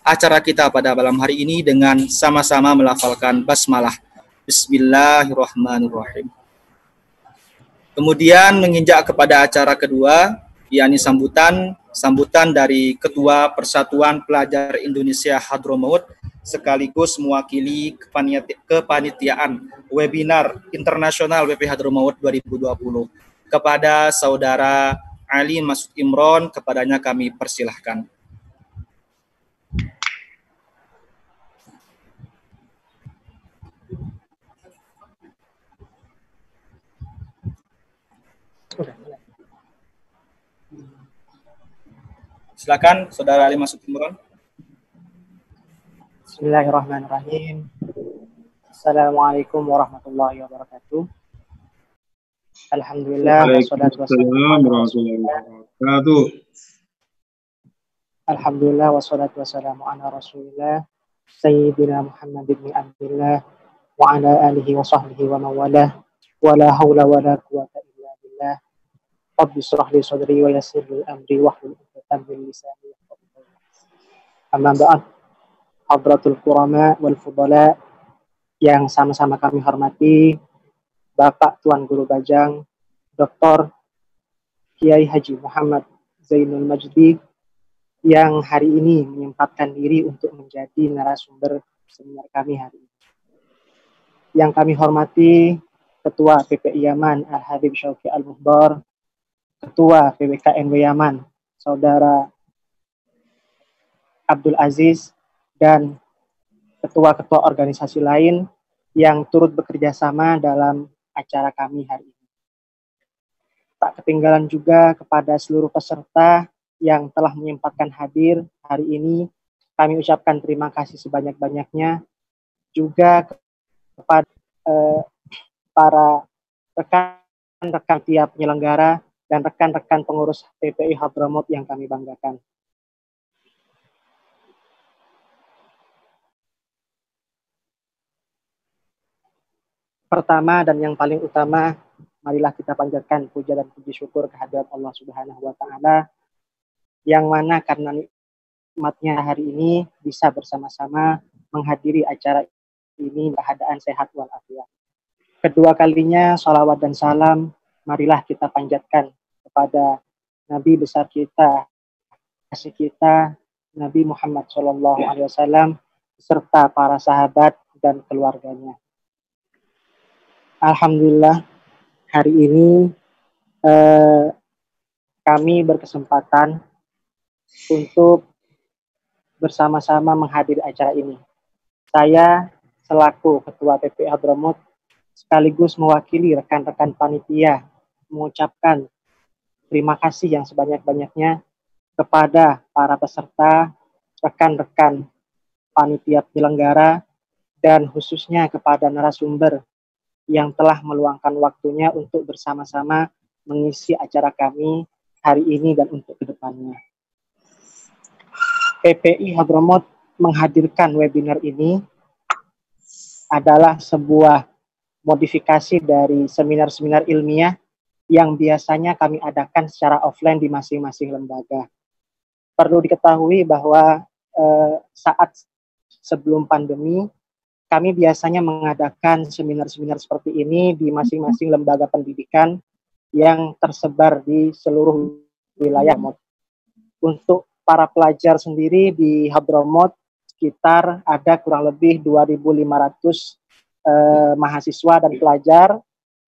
acara kita pada malam hari ini dengan sama-sama melafalkan basmalah. Bismillahirrahmanirrahim. Kemudian menginjak kepada acara kedua, yakni sambutan dari Ketua Persatuan Pelajar Indonesia Hadromaut sekaligus mewakili kepanitiaan webinar internasional WP Hadromaut 2020 kepada Saudara Ali Masud Imron. Kepadanya kami persilahkan. Silakan Saudara Ali Masud Imron. Bismillahirrahmanirrahim. Assalamualaikum warahmatullahi wabarakatuh. Alhamdulillah wassalatu wassalamu Alhamdulillah wassalatu wassalamu ala Rasulillah Sayyidina Muhammad ibn Abdullah wa ala alihi wa sahbihi wa mawalah wa la hawla wa la quwata illa billah. Rabbi shrah li sadri wa yassir li amri wahlul 'uqdatam min lisani yafqahu qawli. Amma ba'd. Hadratul Qurama wal Fudala yang sama-sama kami hormati, Bapak Tuan Guru Bajang, Dr. Kiai Haji Muhammad Zainul Majdi, yang hari ini menyempatkan diri untuk menjadi narasumber seminar kami hari ini. Yang kami hormati, Ketua PPI Yaman Al-Habib Syauqi Al-Muhdar, Ketua PWKNW Yaman, Saudara Abdul Aziz, dan ketua-ketua organisasi lain yang turut bekerja sama dalam acara kami hari ini. Tak ketinggalan juga kepada seluruh peserta yang telah menyempatkan hadir hari ini, kami ucapkan terima kasih sebanyak-banyaknya juga kepada para rekan-rekan tiap penyelenggara dan rekan-rekan pengurus PPI Hadromaut yang kami banggakan. Pertama dan yang paling utama, marilah kita panjatkan puja dan puji syukur kehadirat Allah Subhanahu wa Ta'ala, yang mana karena nikmatnya hari ini bisa bersama-sama menghadiri acara ini dalam keadaan sehat walafiat. Kedua kalinya salawat dan salam marilah kita panjatkan kepada Nabi besar kita, kasih kita, Nabi Muhammad SAW, serta para sahabat dan keluarganya. Alhamdulillah, hari ini kami berkesempatan untuk bersama-sama menghadiri acara ini. Saya selaku Ketua PPI Hadromaut sekaligus mewakili rekan-rekan panitia mengucapkan terima kasih yang sebanyak-banyaknya kepada para peserta, rekan-rekan panitia penyelenggara, dan khususnya kepada narasumber yang telah meluangkan waktunya untuk bersama-sama mengisi acara kami hari ini dan untuk kedepannya. PPI Hadromaut menghadirkan webinar ini adalah sebuah modifikasi dari seminar-seminar ilmiah yang biasanya kami adakan secara offline di masing-masing lembaga. Perlu diketahui bahwa saat sebelum pandemi, kami biasanya mengadakan seminar-seminar seperti ini di masing-masing lembaga pendidikan yang tersebar di seluruh wilayah. Untuk para pelajar sendiri di Hadromaut sekitar ada kurang lebih 2.500 mahasiswa dan pelajar,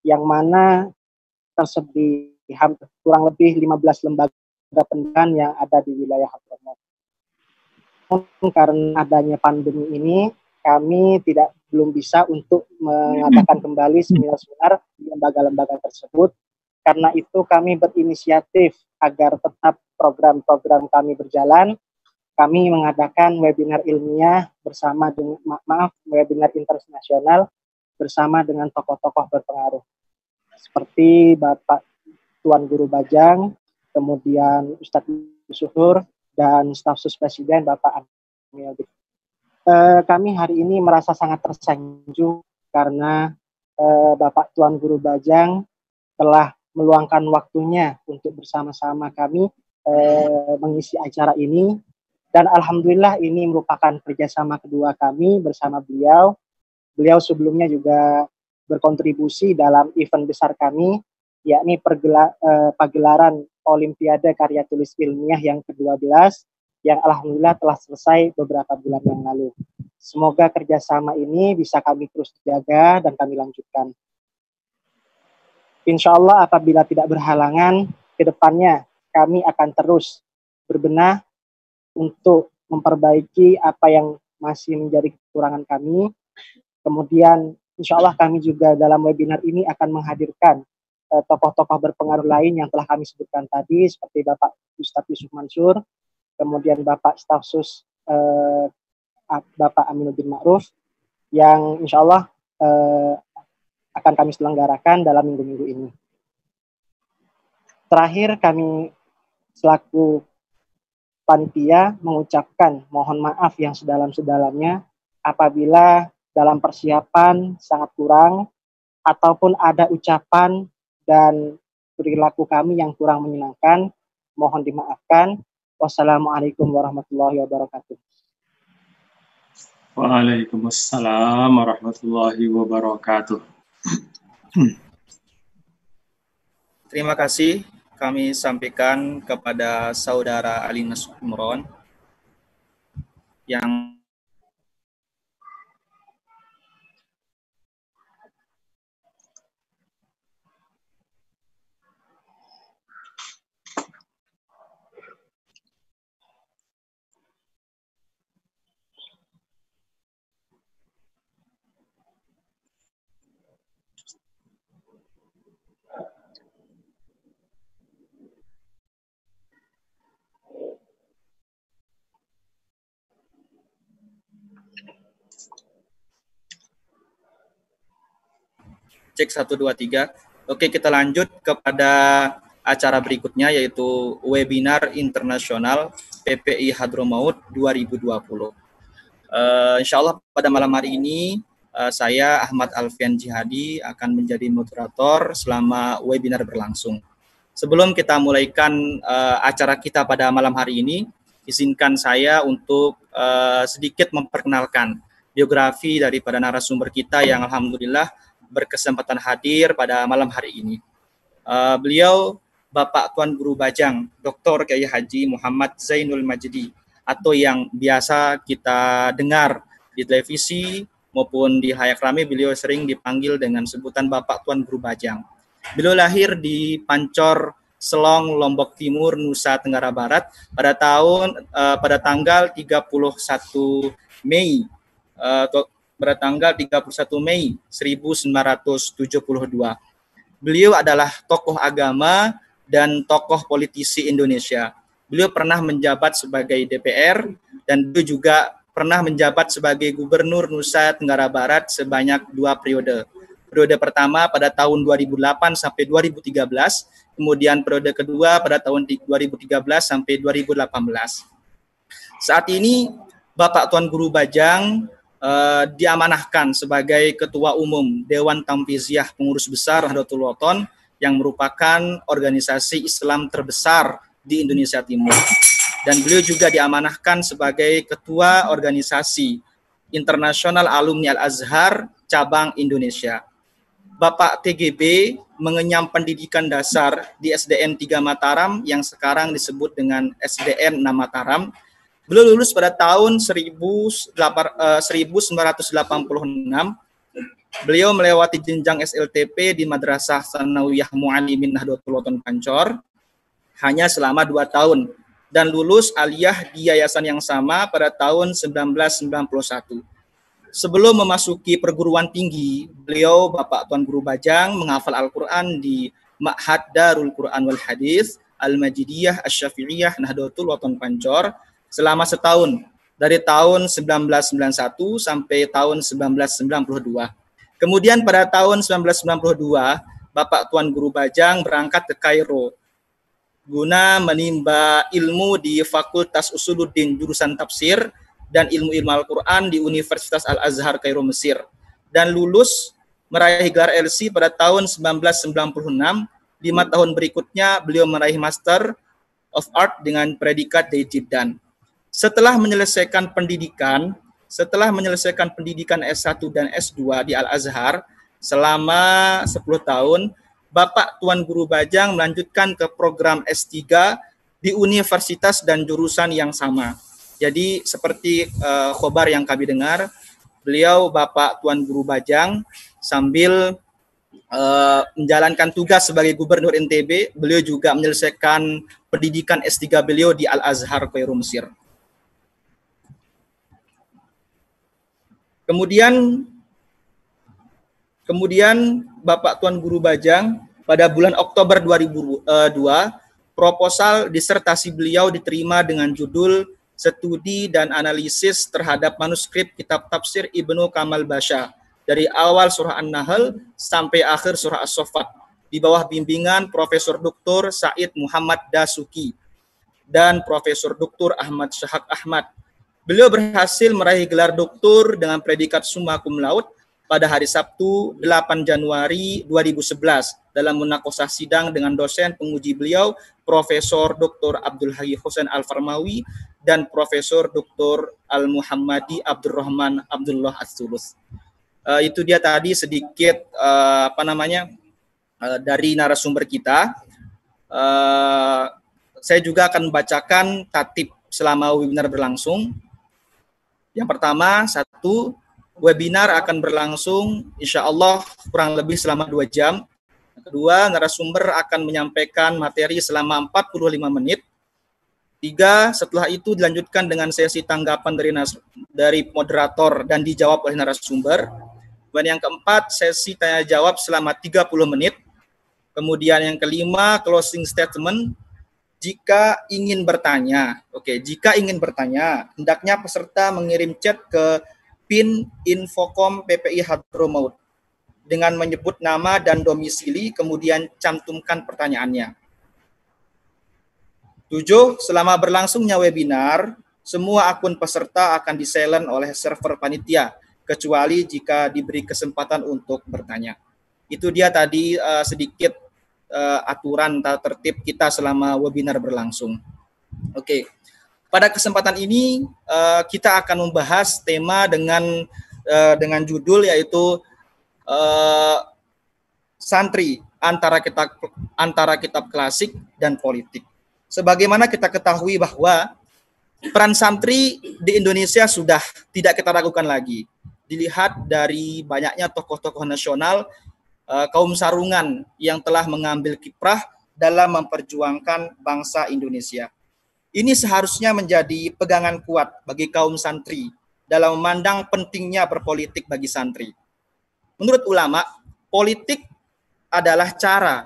yang mana tersebar kurang lebih 15 lembaga pendidikan yang ada di wilayah Hadromaut. Karena adanya pandemi ini, kami belum bisa untuk mengadakan kembali seminar-seminar di lembaga-lembaga tersebut. Karena itu kami berinisiatif agar tetap program-program kami berjalan. Kami mengadakan webinar ilmiah bersama dengan webinar internasional bersama dengan tokoh-tokoh berpengaruh seperti Bapak Tuan Guru Bajang, kemudian Ustadz Suhur, dan staf sus Presiden Bapak Amil. Kami hari ini merasa sangat tersanjung karena Bapak Tuan Guru Bajang telah meluangkan waktunya untuk bersama-sama kami mengisi acara ini, Dan alhamdulillah ini merupakan kerjasama kedua kami bersama beliau. Beliau sebelumnya juga berkontribusi dalam event besar kami, yakni pagelaran Olimpiade Karya Tulis Ilmiah yang ke-12, yang alhamdulillah telah selesai beberapa bulan yang lalu. Semoga kerjasama ini bisa kami terus jaga dan kami lanjutkan. Insya Allah apabila tidak berhalangan, ke depannya kami akan terus berbenah untuk memperbaiki apa yang masih menjadi kekurangan kami. Kemudian insya Allah kami juga dalam webinar ini akan menghadirkan tokoh-tokoh berpengaruh lain yang telah kami sebutkan tadi, seperti Bapak Ustadz Yusuf Mansur, kemudian Bapak Staf Sus Bapak Aminuddin Ma'ruf, yang insya Allah akan kami selenggarakan dalam minggu-minggu ini. Terakhir, kami selaku panitia mengucapkan mohon maaf yang sedalam-sedalamnya apabila dalam persiapan sangat kurang ataupun ada ucapan dan perilaku kami yang kurang menyenangkan. Mohon dimaafkan. Wassalamualaikum warahmatullahi wabarakatuh. Waalaikumsalam warahmatullahi wabarakatuh. Terima kasih kami sampaikan kepada Saudara Ali Masud Imron yang cek 1, 2, 3. Oke, kita lanjut kepada acara berikutnya, yaitu webinar internasional PPI Hadromaut 2020. Insya Allah pada malam hari ini saya Ahmad Alfian Jihadi akan menjadi moderator selama webinar berlangsung. Sebelum kita mulaikan acara kita pada malam hari ini, izinkan saya untuk sedikit memperkenalkan biografi daripada narasumber kita yang alhamdulillah berkesempatan hadir pada malam hari ini. Beliau Bapak Tuan Guru Bajang, Dr. Kiai Haji Muhammad Zainul Majdi, atau yang biasa kita dengar di televisi maupun di khalayak ramai, beliau sering dipanggil dengan sebutan Bapak Tuan Guru Bajang. Beliau lahir di Pancor, Selong, Lombok Timur, Nusa Tenggara Barat pada tanggal 31 Mei pada tanggal 31 Mei 1972. Beliau adalah tokoh agama dan tokoh politisi Indonesia. Beliau pernah menjabat sebagai DPR dan beliau juga pernah menjabat sebagai Gubernur Nusa Tenggara Barat sebanyak 2 periode. Periode pertama pada tahun 2008 sampai 2013, kemudian periode kedua pada tahun 2013 sampai 2018. Saat ini Bapak Tuan Guru Bajang diamanahkan sebagai Ketua Umum Dewan Tamfiziah Pengurus Besar Nahdlatul Ulama yang merupakan organisasi Islam terbesar di Indonesia Timur. Dan beliau juga diamanahkan sebagai Ketua Organisasi Internasional Alumni Al-Azhar Cabang Indonesia. Bapak TGB mengenyam pendidikan dasar di SDN 3 Mataram yang sekarang disebut dengan SDN 6 Mataram. Beliau lulus pada tahun 1986. Beliau melewati jenjang SLTP di Madrasah Tsanawiyah Mu'allimin Nahdlatul Ulama Pancor hanya selama 2 tahun dan lulus aliyah di yayasan yang sama pada tahun 1991. Sebelum memasuki perguruan tinggi, beliau Bapak Tuan Guru Bajang menghafal Al-Quran di Ma'had Darul Quran wal Hadis Al-Majidiyah Asy-Syafi'iyah Nahdlatul Ulama Pancor selama setahun, dari tahun 1991 sampai tahun 1992. Kemudian pada tahun 1992, Bapak Tuan Guru Bajang berangkat ke Kairo guna menimba ilmu di Fakultas Usuluddin jurusan tafsir dan ilmu-ilmu Al-Quran di Universitas Al-Azhar Kairo Mesir, dan lulus meraih gelar LC pada tahun 1996. 5 tahun berikutnya beliau meraih Master of Art dengan predikat dari Jiddan. Setelah menyelesaikan pendidikan S1 dan S2 di Al-Azhar selama 10 tahun, Bapak Tuan Guru Bajang melanjutkan ke program S3 di universitas dan jurusan yang sama. Jadi seperti khobar yang kami dengar, beliau Bapak Tuan Guru Bajang sambil menjalankan tugas sebagai Gubernur NTB, beliau juga menyelesaikan pendidikan S3 beliau di Al-Azhar Kairo, Mesir. Kemudian Bapak Tuan Guru Bajang pada bulan Oktober 2002 proposal disertasi beliau diterima dengan judul Studi dan Analisis terhadap Manuskrip Kitab Tafsir Ibnu Kamal Basha dari awal surah An-Nahl sampai akhir surah As-Saffat di bawah bimbingan Profesor Dr. Said Muhammad Dasuki dan Profesor Dr. Ahmad Syahak Ahmad. Beliau berhasil meraih gelar doktor dengan predikat summa cum laude pada hari Sabtu 8 Januari 2011 dalam munakosah sidang dengan dosen penguji beliau Profesor Dr. Abdul Hayy Hussein Al-Farmawi dan Profesor Dr. Al-Muhammadi Abdurrahman Abdullah As-Sulus. Itu dia tadi sedikit dari narasumber kita. Saya juga akan membacakan tatib selama webinar berlangsung. Yang pertama, 1, webinar akan berlangsung insya Allah kurang lebih selama 2 jam. Yang kedua, narasumber akan menyampaikan materi selama 45 menit. 3, setelah itu dilanjutkan dengan sesi tanggapan dari moderator dan dijawab oleh narasumber. Dan yang keempat, sesi tanya jawab selama 30 menit. Kemudian yang kelima, closing statement. Jika ingin bertanya, hendaknya peserta mengirim chat ke PIN Infocom PPI Hadromaut dengan menyebut nama dan domisili, kemudian cantumkan pertanyaannya. 7, selama berlangsungnya webinar, semua akun peserta akan di-silent oleh server panitia, kecuali jika diberi kesempatan untuk bertanya. Itu dia tadi sedikit aturan tata tertib kita selama webinar berlangsung. Oke. Pada kesempatan ini kita akan membahas tema dengan judul yaitu santri antara kitab klasik dan politik. Sebagaimana kita ketahui bahwa peran santri di Indonesia sudah tidak kita ragukan lagi. Dilihat dari banyaknya tokoh-tokoh nasional kaum sarungan yang telah mengambil kiprah dalam memperjuangkan bangsa Indonesia. Ini seharusnya menjadi pegangan kuat bagi kaum santri dalam memandang pentingnya berpolitik bagi santri. Menurut ulama, politik adalah cara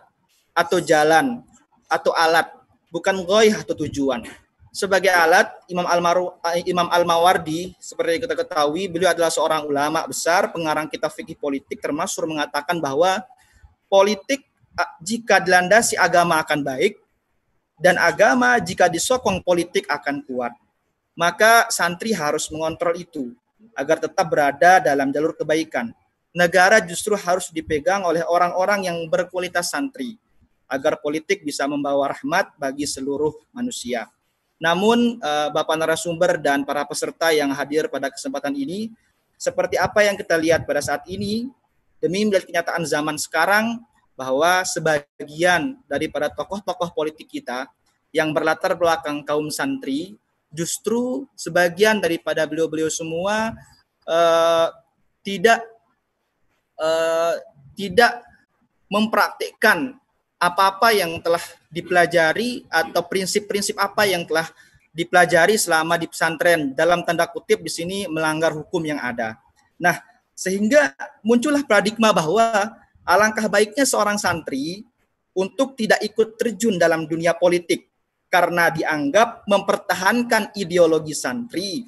atau jalan atau alat, bukan ghaiyah atau tujuan. Sebagai alat, Imam Al-Mawardi, seperti yang kita ketahui, beliau adalah seorang ulama besar, pengarang kitab fikih politik, termasuk mengatakan bahwa politik jika dilandasi agama akan baik, dan agama jika disokong politik akan kuat. Maka santri harus mengontrol itu, agar tetap berada dalam jalur kebaikan. Negara justru harus dipegang oleh orang-orang yang berkualitas santri, agar politik bisa membawa rahmat bagi seluruh manusia. Namun Bapak narasumber dan para peserta yang hadir pada kesempatan ini, seperti apa yang kita lihat pada saat ini, demi melihat kenyataan zaman sekarang, bahwa sebagian daripada tokoh-tokoh politik kita yang berlatar belakang kaum santri, justru sebagian daripada beliau-beliau semua tidak mempraktikkan apa-apa yang telah dipelajari atau prinsip-prinsip apa yang telah dipelajari selama di pesantren, dalam tanda kutip di sini melanggar hukum yang ada. Nah, sehingga muncullah paradigma bahwa alangkah baiknya seorang santri untuk tidak ikut terjun dalam dunia politik karena dianggap mempertahankan ideologi santri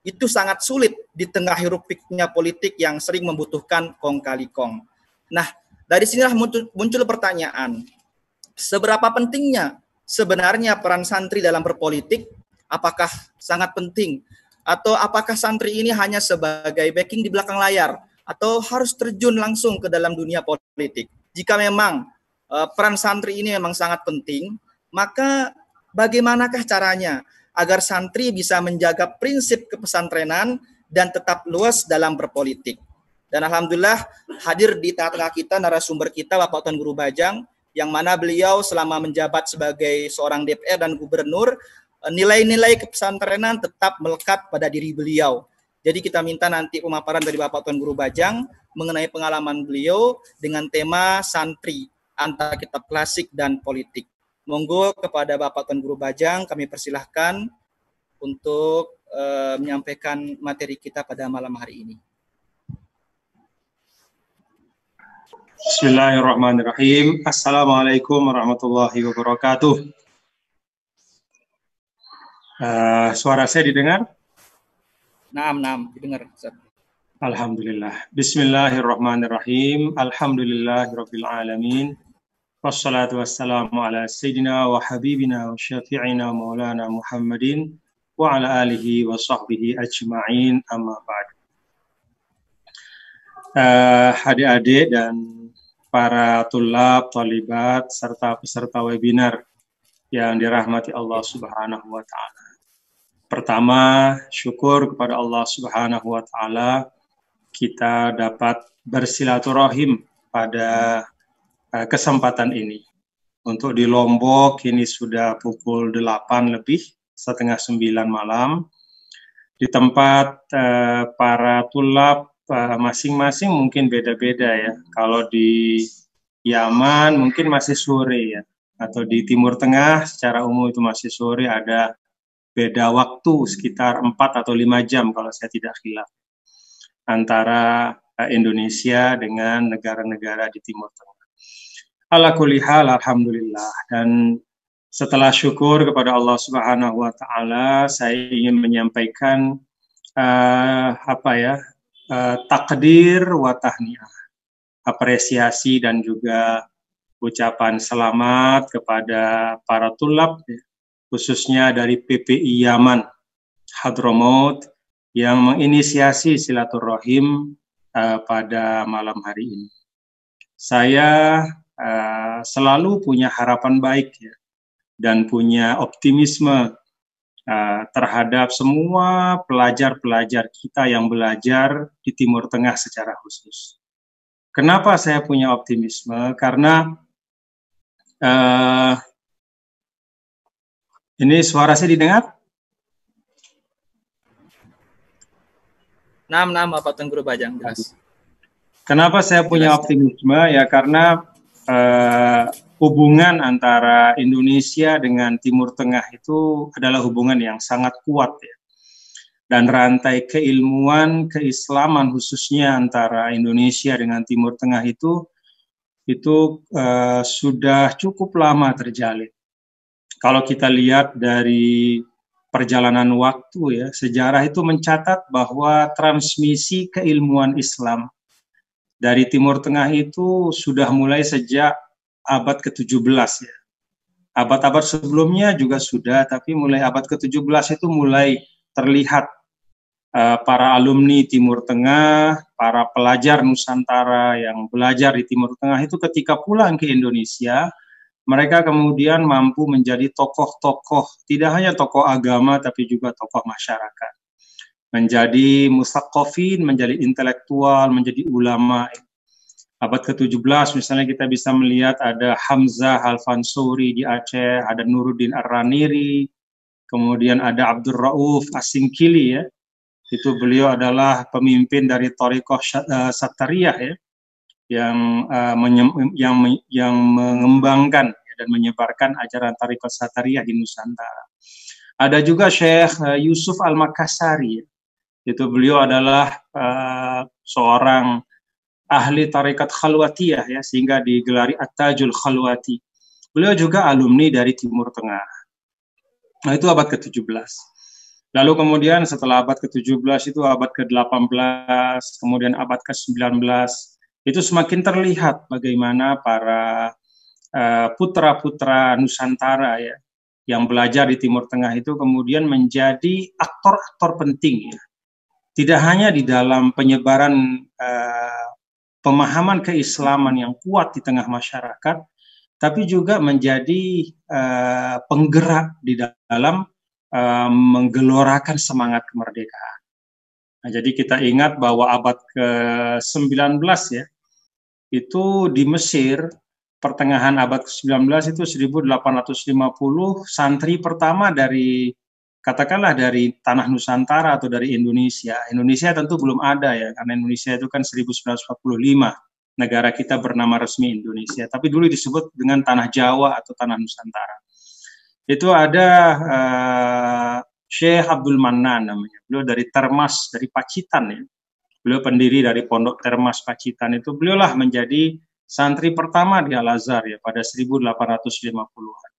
itu sangat sulit di tengah hiruk-pikuknya politik yang sering membutuhkan kong kali kong. Nah, dari sinilah muncul pertanyaan, seberapa pentingnya sebenarnya peran santri dalam berpolitik? Apakah sangat penting? Atau apakah santri ini hanya sebagai backing di belakang layar? Atau harus terjun langsung ke dalam dunia politik? Jika memang peran santri ini memang sangat penting, maka bagaimanakah caranya agar santri bisa menjaga prinsip kepesantrenan dan tetap luas dalam berpolitik. Dan alhamdulillah hadir di tengah-tengah kita narasumber kita Bapak Tuan Guru Bajang, yang mana beliau selama menjabat sebagai seorang DPR dan gubernur, nilai-nilai kepesantrenan tetap melekat pada diri beliau. Jadi kita minta nanti pemaparan dari Bapak Tuan Guru Bajang mengenai pengalaman beliau dengan tema santri antara kitab klasik dan politik. Monggo kepada Bapak Tuan Guru Bajang kami persilahkan untuk menyampaikan materi kita pada malam hari ini. Bismillahirrahmanirrahim. Assalamualaikum warahmatullahi wabarakatuh. Suara saya didengar? Naam, didengar. Alhamdulillah. Bismillahirrahmanirrahim. Alhamdulillahirabbil alamin. Wassalatu wassalamu ala sayyidina wa habibina wa syafi'ina maulana Muhammadin wa ala alihi wa sahbihi ajma'in, amma ba'd. Adik-adik dan para tulab, talibat, serta peserta webinar yang dirahmati Allah Subhanahu wa Ta'ala. Pertama, syukur kepada Allah Subhanahu wa Ta'ala kita dapat bersilaturahim pada kesempatan ini. Untuk di Lombok ini sudah pukul 8 lebih, setengah 9 malam. Di tempat para tulab masing-masing mungkin beda-beda ya. Kalau di Yaman mungkin masih sore ya. Atau di Timur Tengah secara umum itu masih sore, ada beda waktu sekitar 4 atau 5 jam kalau saya tidak khilaf antara Indonesia dengan negara-negara di Timur Tengah. Ala kulli hal, alhamdulillah. Dan setelah syukur kepada Allah Subhanahu wa Ta'ala, saya ingin menyampaikan takdir wa tahniah, apresiasi dan juga ucapan selamat kepada para tulab, khususnya dari PPI Yaman Hadramaut yang menginisiasi silaturahim pada malam hari ini. Saya selalu punya harapan baik ya, dan punya optimisme terhadap semua pelajar-pelajar kita yang belajar di Timur Tengah secara khusus. Kenapa saya punya optimisme? Karena ini suara saya didengar? Naam, Bapak Tuan Guru Bajang, jelas. Kenapa saya punya optimisme? Ya karena hubungan antara Indonesia dengan Timur Tengah itu adalah hubungan yang sangat kuat ya. Dan rantai keilmuan, keislaman khususnya antara Indonesia dengan Timur Tengah itu sudah cukup lama terjalin. Kalau kita lihat dari perjalanan waktu ya, sejarah itu mencatat bahwa transmisi keilmuan Islam dari Timur Tengah itu sudah mulai sejak abad ke-17 ya. Abad-abad sebelumnya juga sudah, tapi mulai abad ke-17 itu mulai terlihat para alumni Timur Tengah, para pelajar Nusantara yang belajar di Timur Tengah itu ketika pulang ke Indonesia, mereka kemudian mampu menjadi tokoh-tokoh, tidak hanya tokoh agama, tapi juga tokoh masyarakat. Menjadi musaqqafin, menjadi intelektual, menjadi ulama. Abad ke-17 misalnya kita bisa melihat ada Hamzah Al-Fansuri di Aceh, ada Nuruddin Ar-Raniri, kemudian ada Abdul Rauf As-Singkili ya. Itu beliau adalah pemimpin dari Thariqah Sattariyah ya, yang mengembangkan dan menyebarkan ajaran Thariqah Sattariyah di Nusantara. Ada juga Syekh Yusuf Al-Makassari. Itu beliau adalah seorang ahli Thariqat Khalwatiyah ya, sehingga digelari At-Tajul Khalwati. Beliau juga alumni dari Timur Tengah. Nah, itu abad ke-17. Lalu kemudian setelah abad ke-17 itu abad ke-18, kemudian abad ke-19, itu semakin terlihat bagaimana para putra-putra Nusantara ya, yang belajar di Timur Tengah itu kemudian menjadi aktor-aktor penting ya. Tidak hanya di dalam penyebaran pemahaman keislaman yang kuat di tengah masyarakat, tapi juga menjadi penggerak di dalam menggelorakan semangat kemerdekaan. Nah, jadi kita ingat bahwa abad ke-19 ya, itu di Mesir, pertengahan abad ke-19 itu 1850, santri pertama dari, katakanlah dari tanah Nusantara atau dari Indonesia. Indonesia tentu belum ada ya, karena Indonesia itu kan 1945, negara kita bernama resmi Indonesia. Tapi dulu disebut dengan tanah Jawa atau tanah Nusantara. Itu ada Syekh Abdul Mannan namanya. Beliau dari Termas, dari Pacitan ya. Beliau pendiri dari Pondok Termas Pacitan itu. Beliaulah menjadi santri pertama di Al-Azhar ya pada 1850-an.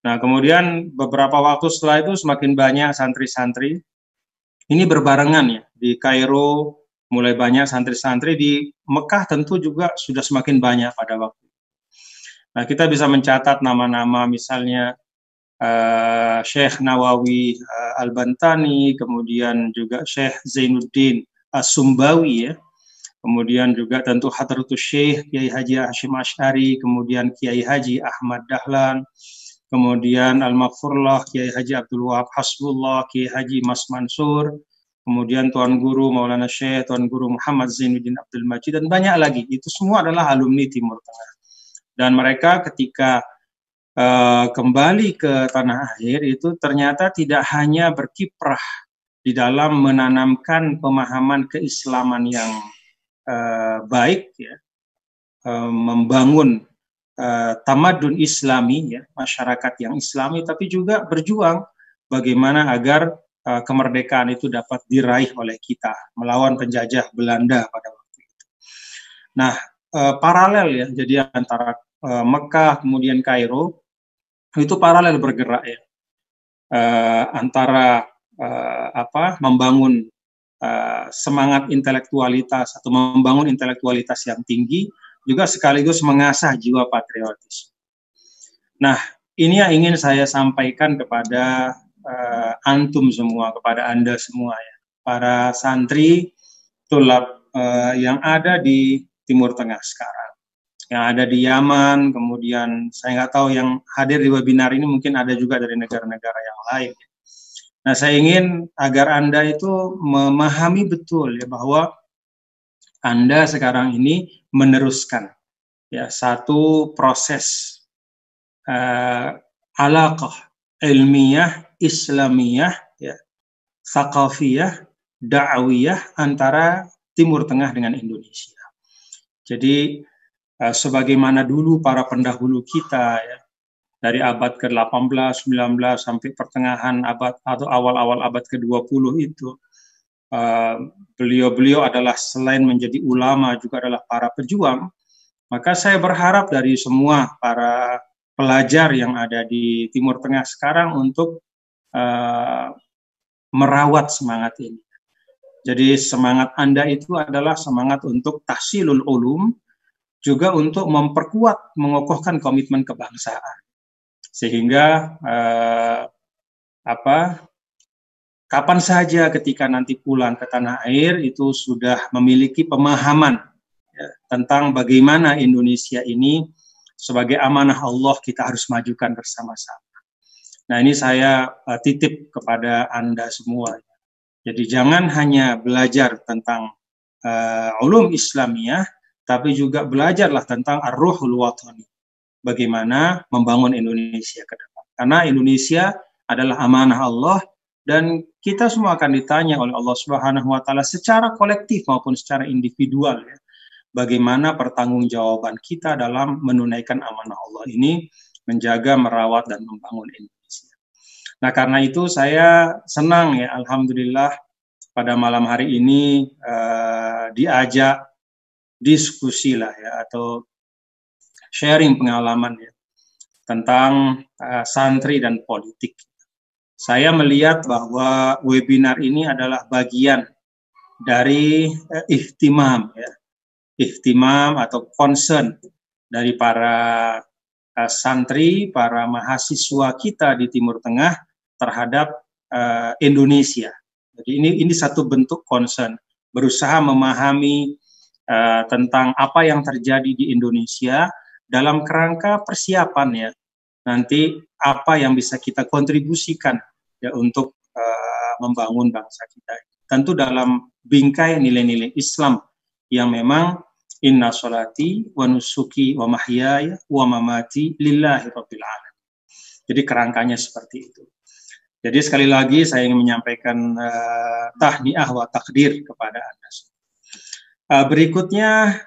Nah, kemudian beberapa waktu setelah itu semakin banyak santri-santri. Ini berbarengan ya. Di Kairo mulai banyak santri-santri, di Mekah tentu juga sudah semakin banyak pada waktu itu. Nah, kita bisa mencatat nama-nama misalnya Syekh Nawawi Al-Bantani, kemudian juga Syekh Zainuddin As-Sumbawi ya. Kemudian juga tentu Hadratus Syekh Kiai Haji Hashim Asy'ari, kemudian Kiai Haji Ahmad Dahlan, kemudian Al-Maghfurlah Kiai Haji Abdul Wahab Hasbullah, Kiai Haji Mas Mansur, kemudian Tuan Guru Maulana Syekh, Tuan Guru Muhammad Zainuddin Abdul Majid, dan banyak lagi. Itu semua adalah alumni Timur Tengah. Dan mereka ketika kembali ke tanah air itu ternyata tidak hanya berkiprah di dalam menanamkan pemahaman keislaman yang baik ya, membangun tamadun Islami ya, masyarakat yang Islami, tapi juga berjuang bagaimana agar kemerdekaan itu dapat diraih oleh kita melawan penjajah Belanda pada waktu itu. Nah, paralel ya, jadi antara Mekah kemudian Kairo itu paralel bergerak ya, antara membangun semangat intelektualitas atau membangun intelektualitas yang tinggi, juga sekaligus mengasah jiwa patriotis. Nah, ini yang ingin saya sampaikan kepada antum semua, kepada Anda semua ya, para santri tulab yang ada di Timur Tengah sekarang, yang ada di Yaman, kemudian saya nggak tahu yang hadir di webinar ini mungkin ada juga dari negara-negara yang lain. Nah, saya ingin agar Anda itu memahami betul ya bahwa Anda sekarang ini meneruskan ya satu proses alaqah ilmiah, islamiyah, ya, thaqafiyah, da'wiyah antara Timur Tengah dengan Indonesia. Jadi sebagaimana dulu para pendahulu kita ya, dari abad ke-18, 19 sampai pertengahan abad atau awal-awal abad ke-20 itu, beliau-beliau adalah selain menjadi ulama juga adalah para pejuang. Maka saya berharap dari semua para pelajar yang ada di Timur Tengah sekarang untuk merawat semangat ini. Jadi semangat Anda itu adalah semangat untuk tahsilul ulum, juga untuk memperkuat, mengokohkan komitmen kebangsaan, sehingga kapan saja ketika nanti pulang ke tanah air itu sudah memiliki pemahaman ya, tentang bagaimana Indonesia ini sebagai amanah Allah kita harus majukan bersama-sama. Nah, ini saya titip kepada Anda semua. Jadi jangan hanya belajar tentang ulum Islamiyah, tapi juga belajarlah tentang ar-ruhul watani, bagaimana membangun Indonesia ke depan. Karena Indonesia adalah amanah Allah dan kita semua akan ditanya oleh Allah Subhanahu wa taala secara kolektif maupun secara individual ya, bagaimana pertanggungjawaban kita dalam menunaikan amanah Allah ini, menjaga, merawat dan membangun Indonesia. Nah, karena itu saya senang ya, alhamdulillah pada malam hari ini diajak diskusi lah ya, atau sharing pengalaman ya tentang santri dan politik. Saya melihat bahwa webinar ini adalah bagian dari ihtimam ya, ihtimam atau concern dari para santri, para mahasiswa kita di Timur Tengah terhadap Indonesia. Jadi ini satu bentuk concern, berusaha memahami tentang apa yang terjadi di Indonesia dalam kerangka persiapan ya, nanti apa yang bisa kita kontribusikan ya untuk membangun bangsa kita. Tentu dalam bingkai nilai-nilai Islam yang memang inna sholati wa nusuki wa mahyaya wa mamati lillahi rabbil alamin. Jadi kerangkanya seperti itu. Jadi sekali lagi saya ingin menyampaikan tahniah wa takdir kepada Anda. Berikutnya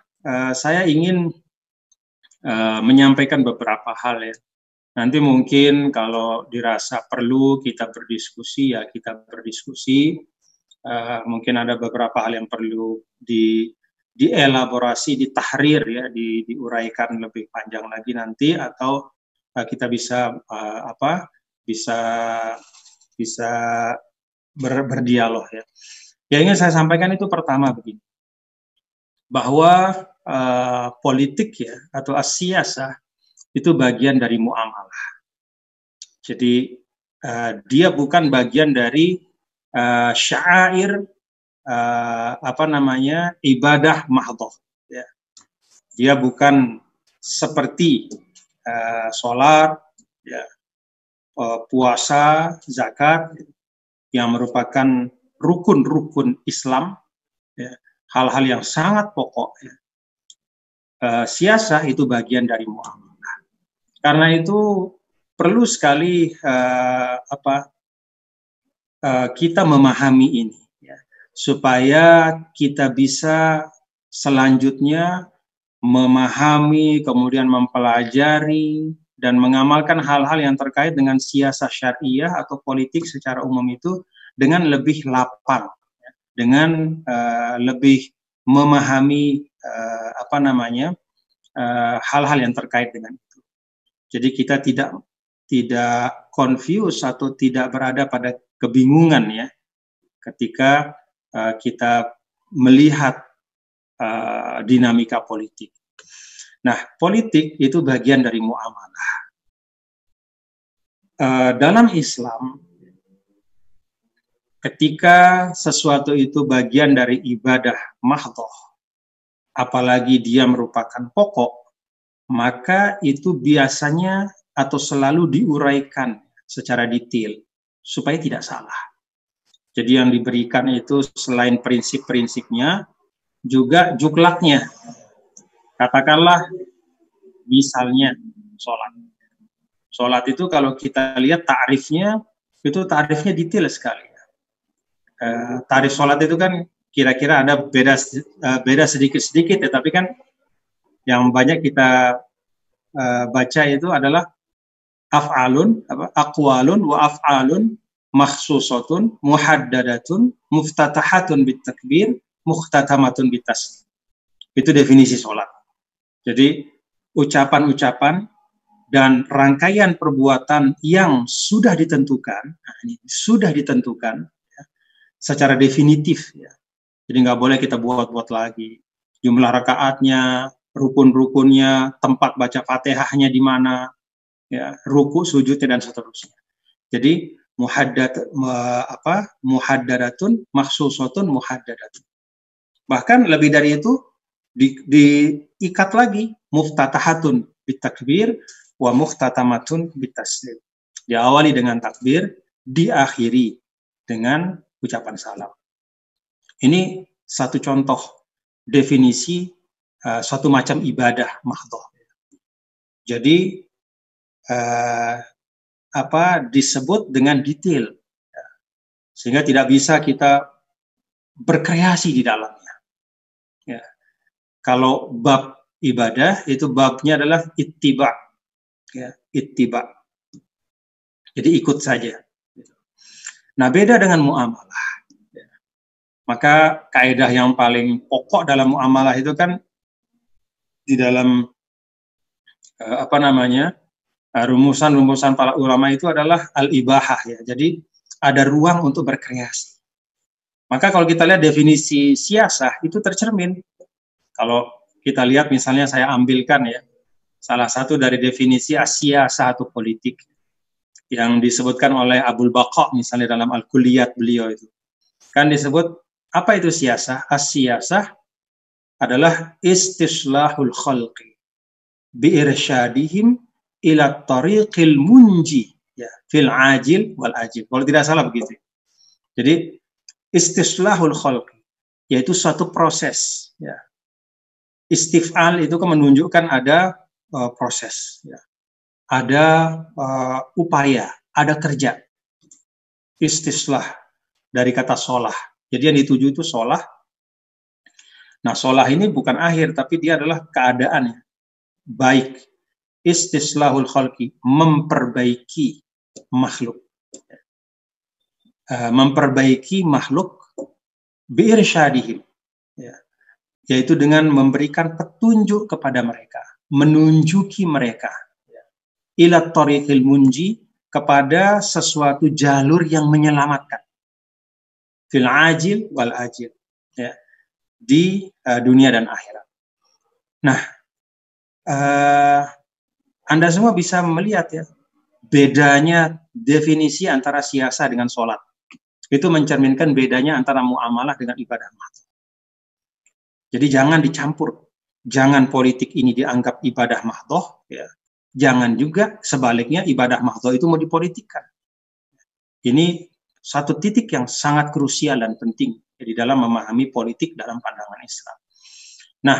saya ingin menyampaikan beberapa hal ya. Nanti mungkin kalau dirasa perlu kita berdiskusi ya kita berdiskusi. Mungkin ada beberapa hal yang perlu dielaborasi, ditahrir ya, diuraikan lebih panjang lagi nanti, atau kita bisa bisa berdialog ya. Yang ingin saya sampaikan itu pertama begini, bahwa politik ya atau as-siyasah itu bagian dari muamalah. Jadi dia bukan bagian dari syair ibadah mahdhah ya. Dia bukan seperti sholat ya, puasa, zakat yang merupakan rukun-rukun Islam ya, hal-hal yang sangat pokok ya. Siyasah itu bagian dari muamalah. Karena itu perlu sekali kita memahami ini ya, supaya kita bisa selanjutnya memahami, kemudian mempelajari dan mengamalkan hal-hal yang terkait dengan siyasah syariah atau politik secara umum itu dengan lebih lapang ya, dengan lebih memahami hal-hal yang terkait dengan itu. Jadi kita tidak confuse atau tidak berada pada kebingungan ya ketika kita melihat dinamika politik. Nah, politik itu bagian dari muamalah. Dalam Islam, ketika sesuatu itu bagian dari ibadah mahdhah, apalagi dia merupakan pokok, maka itu biasanya atau selalu diuraikan secara detail supaya tidak salah. Jadi yang diberikan itu selain prinsip-prinsipnya, juga juklaknya. Katakanlah misalnya sholat. Sholat itu kalau kita lihat ta'rifnya, itu ta'rifnya detail sekali. Tarif sholat itu kan kira-kira ada beda sedikit-sedikit ya, tapi kan yang banyak kita baca itu adalah af'alun, aqwalun wa af'alun makhsusatun muhaddadatun muftatahatun bitakbir mukhtatamatun bitaslim. Itu definisi sholat. Jadi ucapan-ucapan dan rangkaian perbuatan yang sudah ditentukan, sudah ditentukan ya, secara definitif ya. Jadi nggak boleh kita buat-buat lagi. Jumlah rakaatnya, rukun-rukunnya, tempat baca Fatihahnya di mana, ya, ruku, sujudnya dan seterusnya. Jadi muhaddadatun makhsusatun muhaddadatun. Bahkan lebih dari itu diikat lagi muftatahatun bitakbir wa muhtatamatun bitaslim. Diawali dengan takbir, diakhiri dengan ucapan salam. Ini satu contoh definisi suatu macam ibadah mahdhah. Jadi disebut dengan detail, sehingga tidak bisa kita berkreasi di dalamnya. Ya. Kalau bab ibadah itu babnya adalah ittiba, ya, ittiba. Jadi ikut saja. Nah, beda dengan muamalah. Ya. Maka kaidah yang paling pokok dalam muamalah itu kan di dalam rumusan-rumusan para ulama itu adalah al-ibahah ya. Jadi ada ruang untuk berkreasi. Maka kalau kita lihat definisi siyasah itu tercermin. Kalau kita lihat misalnya saya ambilkan ya salah satu dari definisi as-siyasah atau politik yang disebutkan oleh Abul Baqa misalnya dalam Al-Kulliyat beliau itu. Kan disebut apa itu siyasah? As-siyasah adalah istislahul khalqi bi irsyadihim ila tariqil munji ya, fil ajil wal ajil. Kalau tidak salah begitu. Jadi istislahul khalqi, yaitu suatu proses, ya. Istif'al itu kan menunjukkan ada proses, ya. Ada upaya, ada kerja. Istislah dari kata solah. Jadi yang dituju itu solah. Nah, solah ini bukan akhir, tapi dia adalah keadaan baik. Istislahul khalqi, memperbaiki makhluk. Memperbaiki makhluk biirsyadihim, ya. Yaitu dengan memberikan petunjuk kepada mereka, menunjuki mereka, ya. Ila tariqil munji, kepada sesuatu jalur yang menyelamatkan. Fil ajil wal ajil, ya. Di dunia dan akhirat. Nah, Anda semua bisa melihat, ya, bedanya definisi antara siasa dengan sholat. Itu mencerminkan bedanya antara muamalah dengan ibadah mahdoh. Jadi jangan dicampur. Jangan politik ini dianggap ibadah mahdoh, ya. Jangan juga sebaliknya ibadah mahdoh itu mau dipolitikkan. Ini satu titik yang sangat krusial dan penting di dalam memahami politik dalam pandangan Islam. Nah,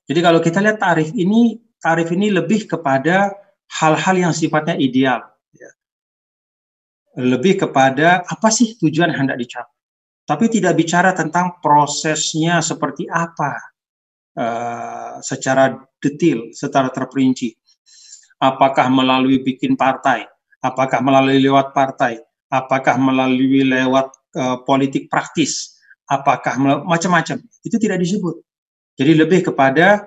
jadi kalau kita lihat tarif ini lebih kepada hal-hal yang sifatnya ideal, ya. Lebih kepada apa sih tujuan yang hendak dicapai. Tapi tidak bicara tentang prosesnya seperti apa, secara detail, secara terperinci. Apakah melalui bikin partai, apakah melalui lewat partai, apakah melalui lewat politik praktis, apakah macam-macam, itu tidak disebut. Jadi lebih kepada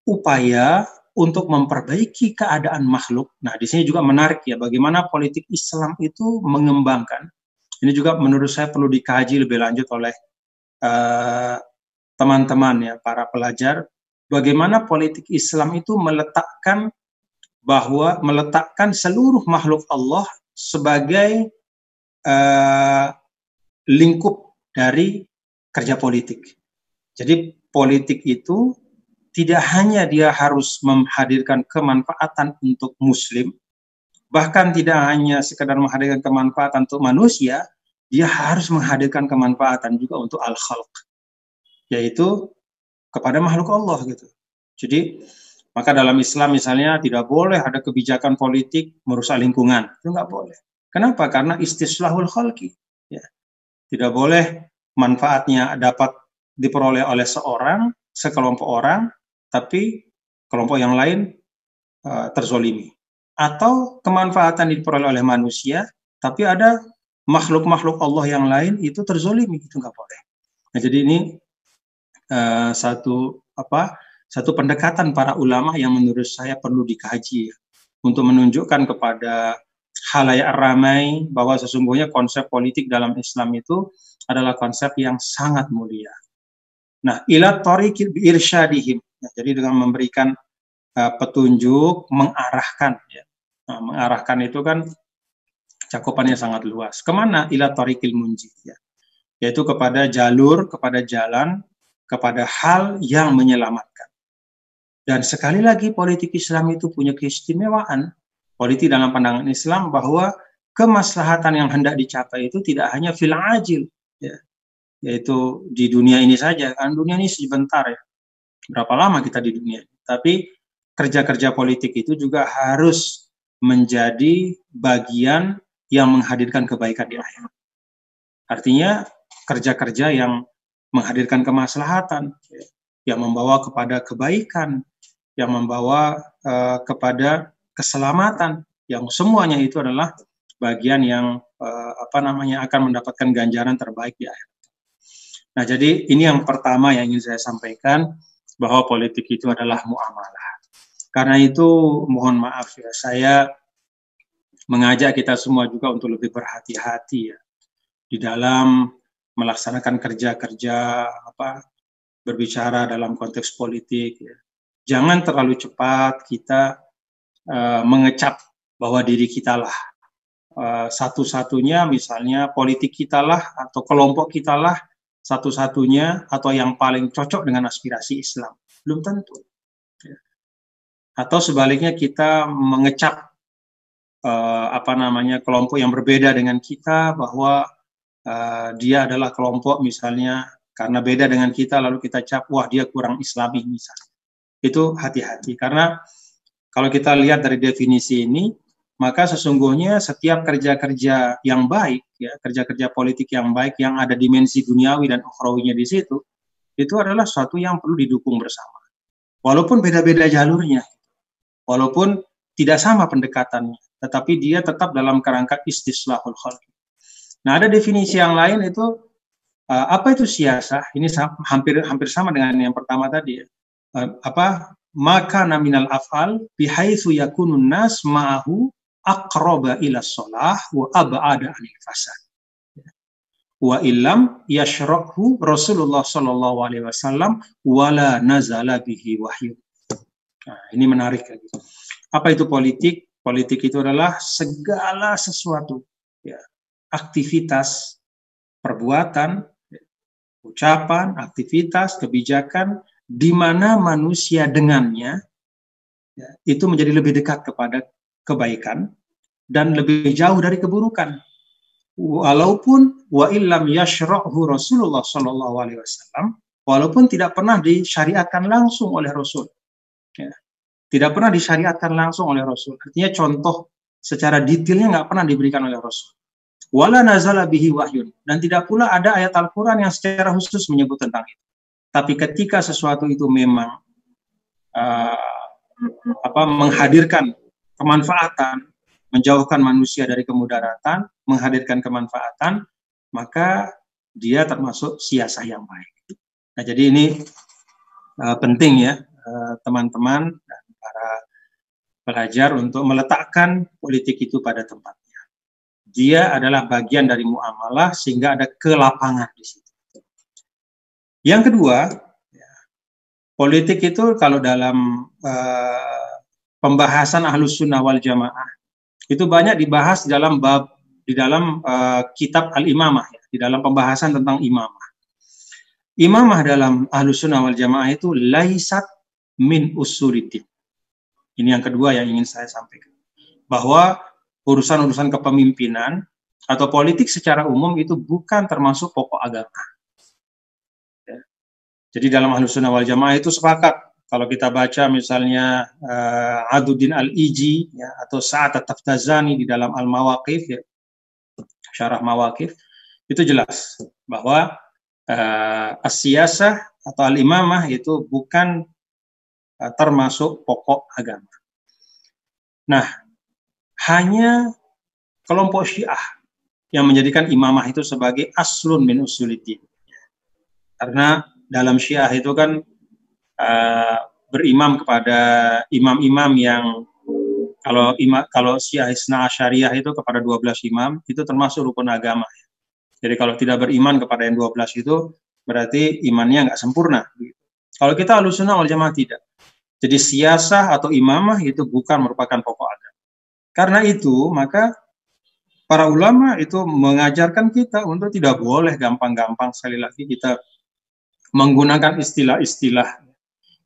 upaya untuk memperbaiki keadaan makhluk. Nah, di sini juga menarik, ya, bagaimana politik Islam itu mengembangkan. Ini juga menurut saya perlu dikaji lebih lanjut oleh teman-teman, ya, para pelajar. Bagaimana politik Islam itu meletakkan seluruh makhluk Allah sebagai lingkup dari kerja politik. Jadi politik itu tidak hanya dia harus menghadirkan kemanfaatan untuk muslim, bahkan tidak hanya sekedar menghadirkan kemanfaatan untuk manusia, dia harus menghadirkan kemanfaatan juga untuk al-khalq, yaitu kepada makhluk Allah, gitu. Jadi maka dalam Islam misalnya tidak boleh ada kebijakan politik merusak lingkungan, itu nggak boleh. Kenapa? Karena istislahul khalqi, ya. Tidak boleh manfaatnya dapat diperoleh oleh sekelompok orang, tapi kelompok yang lain terzolimi. Atau kemanfaatan diperoleh oleh manusia, tapi ada makhluk-makhluk Allah yang lain itu terzolimi, itu nggak boleh. Nah, jadi ini satu pendekatan para ulama yang menurut saya perlu dikaji, ya, untuk menunjukkan kepada khalayak ramai bahwa sesungguhnya konsep politik dalam Islam itu adalah konsep yang sangat mulia. Nah, ila tariqil biirsyadihim. Nah, jadi dengan memberikan petunjuk, mengarahkan, ya. Nah, mengarahkan itu kan cakupannya sangat luas. Kemana? Ila tariqil munji, ya. Yaitu kepada jalur, kepada jalan, kepada hal yang menyelamatkan. Dan sekali lagi politik Islam itu punya keistimewaan, politik dalam pandangan Islam, bahwa kemaslahatan yang hendak dicapai itu tidak hanya fil ajil, ya, yaitu di dunia ini saja, kan dunia ini sebentar, ya. Berapa lama kita di dunia? Tapi kerja-kerja politik itu juga harus menjadi bagian yang menghadirkan kebaikan di akhirat. Artinya kerja-kerja yang menghadirkan kemaslahatan, ya, yang membawa kepada kebaikan, yang membawa kepada keselamatan, yang semuanya itu adalah bagian yang akan mendapatkan ganjaran terbaik di akhirat. Nah, jadi ini yang pertama yang ingin saya sampaikan, bahwa politik itu adalah muamalah. Karena itu mohon maaf, ya, saya mengajak kita semua juga untuk lebih berhati-hati, ya, di dalam melaksanakan kerja-kerja berbicara dalam konteks politik, ya. Jangan terlalu cepat kita mengecap bahwa diri kita lah satu-satunya, misalnya politik kita lah atau kelompok kita lah satu-satunya atau yang paling cocok dengan aspirasi Islam. Belum tentu, ya. Atau sebaliknya kita mengecap kelompok yang berbeda dengan kita, bahwa dia adalah kelompok misalnya karena beda dengan kita lalu kita cap, wah dia kurang Islami misalnya. Itu hati-hati, karena kalau kita lihat dari definisi ini, maka sesungguhnya setiap kerja-kerja yang baik, ya, kerja-kerja politik yang baik yang ada dimensi duniawi dan ukhrawinya di situ, itu adalah sesuatu yang perlu didukung bersama. Walaupun beda-beda jalurnya, walaupun tidak sama pendekatannya, tetapi dia tetap dalam kerangka istislahul khalq. Nah, ada definisi yang lain itu, apa itu siasah? Ini hampir sama dengan yang pertama tadi. Maka naminal af'al bihaitsu yakunun nas ma'ahu aqraba ila shalah wa ab'ada 'anil fasad. Wa illam yashra'hu Rasulullah sallallahu alaihi wasallam wala nazala bihi wahyu. Nah, ini menarik lagi. Apa itu politik? Politik itu adalah segala sesuatu, ya, aktivitas, perbuatan, ucapan, aktivitas, kebijakan di mana manusia dengannya, ya, itu menjadi lebih dekat kepada kebaikan dan lebih jauh dari keburukan. Walaupun wa illam yashra'hu Rasulullah sallallahu alaihi wasallam, walaupun tidak pernah disyariatkan langsung oleh Rasul. Ya. Tidak pernah disyariatkan langsung oleh Rasul. Artinya contoh secara detailnya nggak pernah diberikan oleh Rasul. Wala nazala bihi wahyun, dan tidak pula ada ayat Al-Qur'an yang secara khusus menyebut tentang itu. Tapi ketika sesuatu itu memang menghadirkan kemanfaatan, menjauhkan manusia dari kemudaratan, menghadirkan kemanfaatan, maka dia termasuk siasah yang baik. Nah, jadi ini penting ya, teman-teman dan para pelajar untuk meletakkan politik itu pada tempatnya. Dia adalah bagian dari muamalah sehingga ada kelapangan di situ. Yang kedua, ya, politik itu kalau dalam pembahasan Ahlus Sunnah wal Jamaah itu banyak dibahas dalam kitab Al-Imamah, ya, di dalam pembahasan tentang imamah. Imamah dalam Ahlus Sunnah wal Jamaah itu laisat min usuliddin. Ini yang kedua yang ingin saya sampaikan. Bahwa urusan-urusan kepemimpinan atau politik secara umum itu bukan termasuk pokok agama. Ya. Jadi dalam Ahlus Sunnah wal Jamaah itu sepakat. Kalau kita baca misalnya Aduddin Al-Iji, ya, atau Sa'ad At-Taftazani di dalam Al-Mawaqif, ya, Syarah Mawaqif, itu jelas bahwa as-siyasah atau al-imamah itu bukan termasuk pokok agama. Nah, hanya kelompok Syiah yang menjadikan imamah itu sebagai aslun min usuliddin. Karena dalam Syiah itu kan berimam kepada imam-imam yang kalau Syiah Isna Asyariyah itu kepada 12 imam, itu termasuk rukun agama. Jadi kalau tidak beriman kepada yang 12 itu berarti imannya nggak sempurna. Kalau kita Ahlus Sunnah wal Jamaah tidak. Jadi siyasah atau imamah itu bukan merupakan pokok agama. Karena itu, maka para ulama itu mengajarkan kita untuk tidak boleh gampang-gampang sekali lagi kita menggunakan istilah-istilah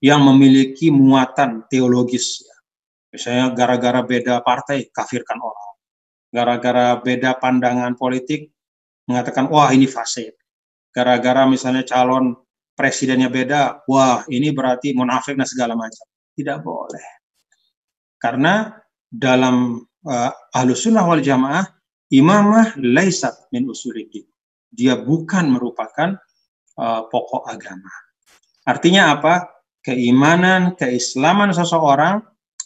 yang memiliki muatan teologis. Misalnya gara-gara beda partai, kafirkan orang. Gara-gara beda pandangan politik, mengatakan, wah ini fasik. Gara-gara misalnya calon presidennya beda, wah ini berarti munafik dan segala macam. Tidak boleh. Karena dalam Ahlus Sunnah wal Jamaah, imamah laisat min usuliddin. Dia bukan merupakan pokok agama. Artinya apa? Keimanan, keislaman seseorang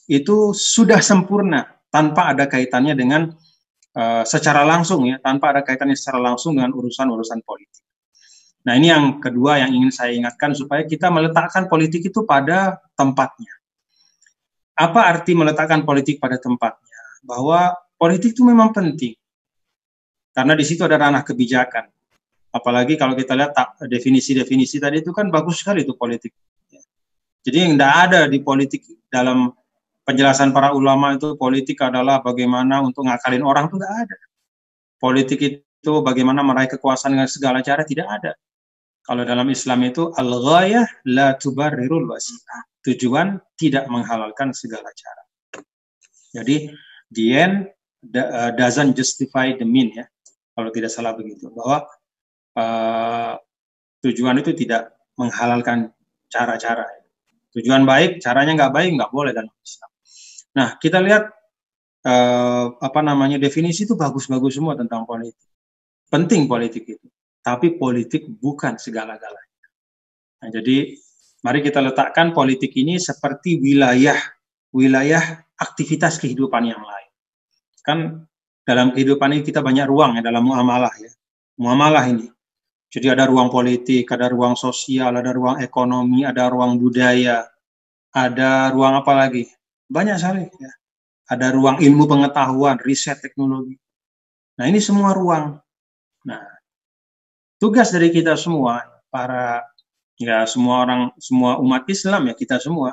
itu sudah sempurna tanpa ada kaitannya dengan secara langsung, ya, tanpa ada kaitannya secara langsung dengan urusan-urusan politik. Nah, ini yang kedua yang ingin saya ingatkan supaya kita meletakkan politik itu pada tempatnya. Apa arti meletakkan politik pada tempatnya? Bahwa politik itu memang penting. Karena di situ ada ranah kebijakan. Apalagi kalau kita lihat definisi-definisi tadi itu kan bagus sekali itu politik. Jadi yang tidak ada di politik dalam penjelasan para ulama itu politik adalah bagaimana untuk ngakalin orang, itu tidak ada. Politik itu bagaimana meraih kekuasaan dengan segala cara, tidak ada. Kalau dalam Islam itu al-ghayah la tubarrirul wasilah. Tujuan tidak menghalalkan segala cara. Jadi the end doesn't justify the mean, ya, kalau tidak salah begitu, bahwa tujuan itu tidak menghalalkan cara-cara. Tujuan baik, caranya nggak baik, nggak boleh dalam Islam. Nah, kita lihat definisi itu bagus-bagus semua tentang politik. Penting politik itu, tapi politik bukan segala-galanya. Nah, jadi mari kita letakkan politik ini seperti wilayah aktivitas kehidupan yang lain. Kan dalam kehidupan ini kita banyak ruang ya, dalam muamalah ya. Muamalah ini. Jadi ada ruang politik, ada ruang sosial, ada ruang ekonomi, ada ruang budaya, ada ruang apa lagi? Banyak sekali ya. Ada ruang ilmu pengetahuan, riset teknologi. Nah, ini semua ruang. Nah, tugas dari kita semua, semua umat Islam ya, kita semua,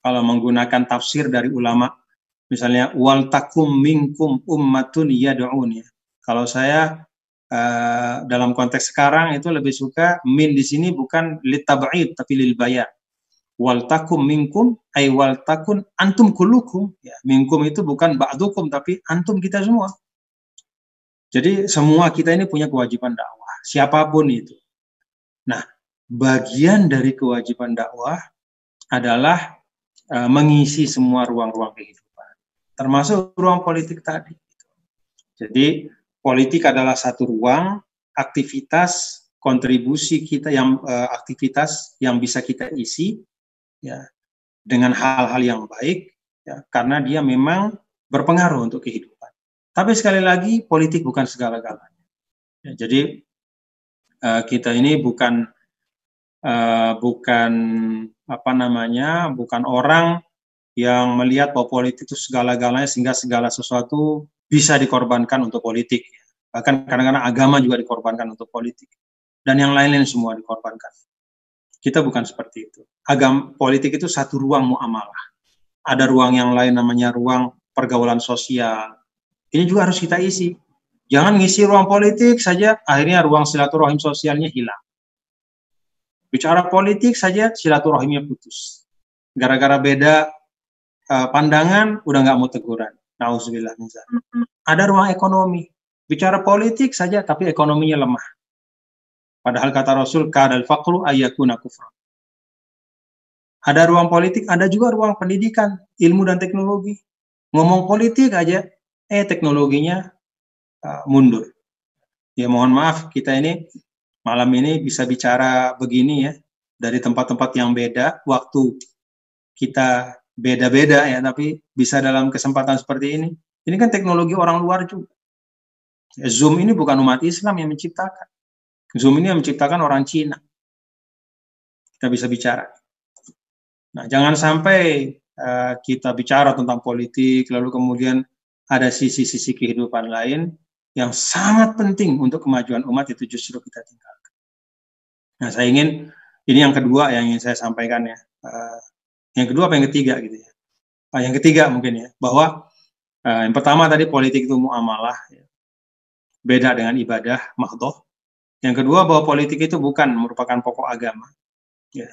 kalau menggunakan tafsir dari ulama, misalnya wal takum minkum ummatun yad'un, ya. Kalau saya dalam konteks sekarang itu lebih suka min di sini bukan litab'id tapi lil bayan. Wal takum minkum ay wal takun antum kullukum, ya. Minkum itu bukan ba'dukum tapi antum, kita semua. Jadi semua kita ini punya kewajiban dakwah, siapapun itu. Nah, bagian dari kewajiban dakwah adalah mengisi semua ruang-ruang kehidupan, termasuk ruang politik tadi. Jadi politik adalah satu ruang aktivitas kontribusi kita aktivitas yang bisa kita isi ya dengan hal-hal yang baik ya, karena dia memang berpengaruh untuk kehidupan. Tapi sekali lagi politik bukan segala-galanya. Ya, jadi kita ini bukan orang yang melihat bahwa politik itu segala-galanya sehingga segala sesuatu bisa dikorbankan untuk politik. Bahkan kadang-kadang agama juga dikorbankan untuk politik. Dan yang lain-lain semua dikorbankan. Kita bukan seperti itu. Politik itu satu ruang muamalah. Ada ruang yang lain namanya ruang pergaulan sosial. Ini juga harus kita isi. Jangan ngisi ruang politik saja, akhirnya ruang silaturahim sosialnya hilang. Bicara politik saja silaturahimnya putus. Gara-gara beda pandangan udah nggak mau teguran. Nauzubillah misalnya. Ada ruang ekonomi. Bicara politik saja tapi ekonominya lemah. Padahal kata Rasul kadal faqru ayyakuna kufra. Ada ruang politik, ada juga ruang pendidikan, ilmu dan teknologi. Ngomong politik aja teknologinya mundur. Ya mohon maaf, kita ini malam ini bisa bicara begini ya, dari tempat-tempat yang beda, waktu kita beda-beda ya, tapi bisa dalam kesempatan seperti ini. Ini kan teknologi orang luar juga. Zoom ini bukan umat Islam yang menciptakan. Zoom ini yang menciptakan orang Cina. Kita bisa bicara. Nah, jangan sampai kita bicara tentang politik, lalu kemudian ada sisi-sisi kehidupan lain yang sangat penting untuk kemajuan umat itu justru kita tinggalkan. Nah, saya ingin, ini yang kedua yang ingin saya sampaikan ya. Yang kedua apa yang ketiga gitu ya. Yang ketiga mungkin ya, bahwa yang pertama tadi politik itu muamalah, ya. Beda dengan ibadah mahdhah. Yang kedua bahwa politik itu bukan merupakan pokok agama. Ya.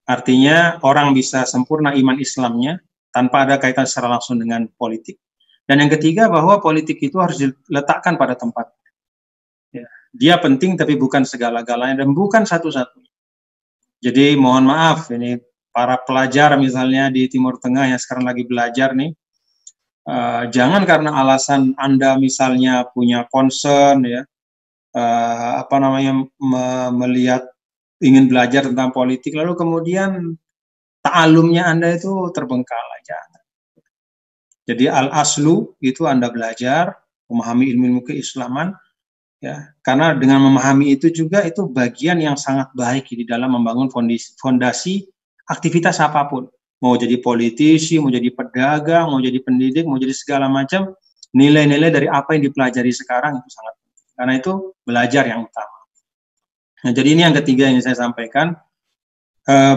Artinya orang bisa sempurna iman Islamnya tanpa ada kaitan secara langsung dengan politik. Dan yang ketiga bahwa politik itu harus diletakkan pada tempatnya. Ya. Dia penting tapi bukan segala-galanya dan bukan satu-satunya. Jadi mohon maaf ini para pelajar misalnya di Timur Tengah yang sekarang lagi belajar nih, jangan karena alasan Anda misalnya punya concern ya, melihat ingin belajar tentang politik lalu kemudian ta'alumnya Anda itu terbengkalai. Jangan. Jadi al-aslu itu Anda belajar memahami ilmu keislaman ya, karena dengan memahami itu juga itu bagian yang sangat baik di dalam membangun fondasi aktivitas apapun. Mau jadi politisi, mau jadi pedagang, mau jadi pendidik, mau jadi segala macam, nilai-nilai dari apa yang dipelajari sekarang itu sangat penting. Karena itu belajar yang utama. Nah, jadi ini yang ketiga yang saya sampaikan,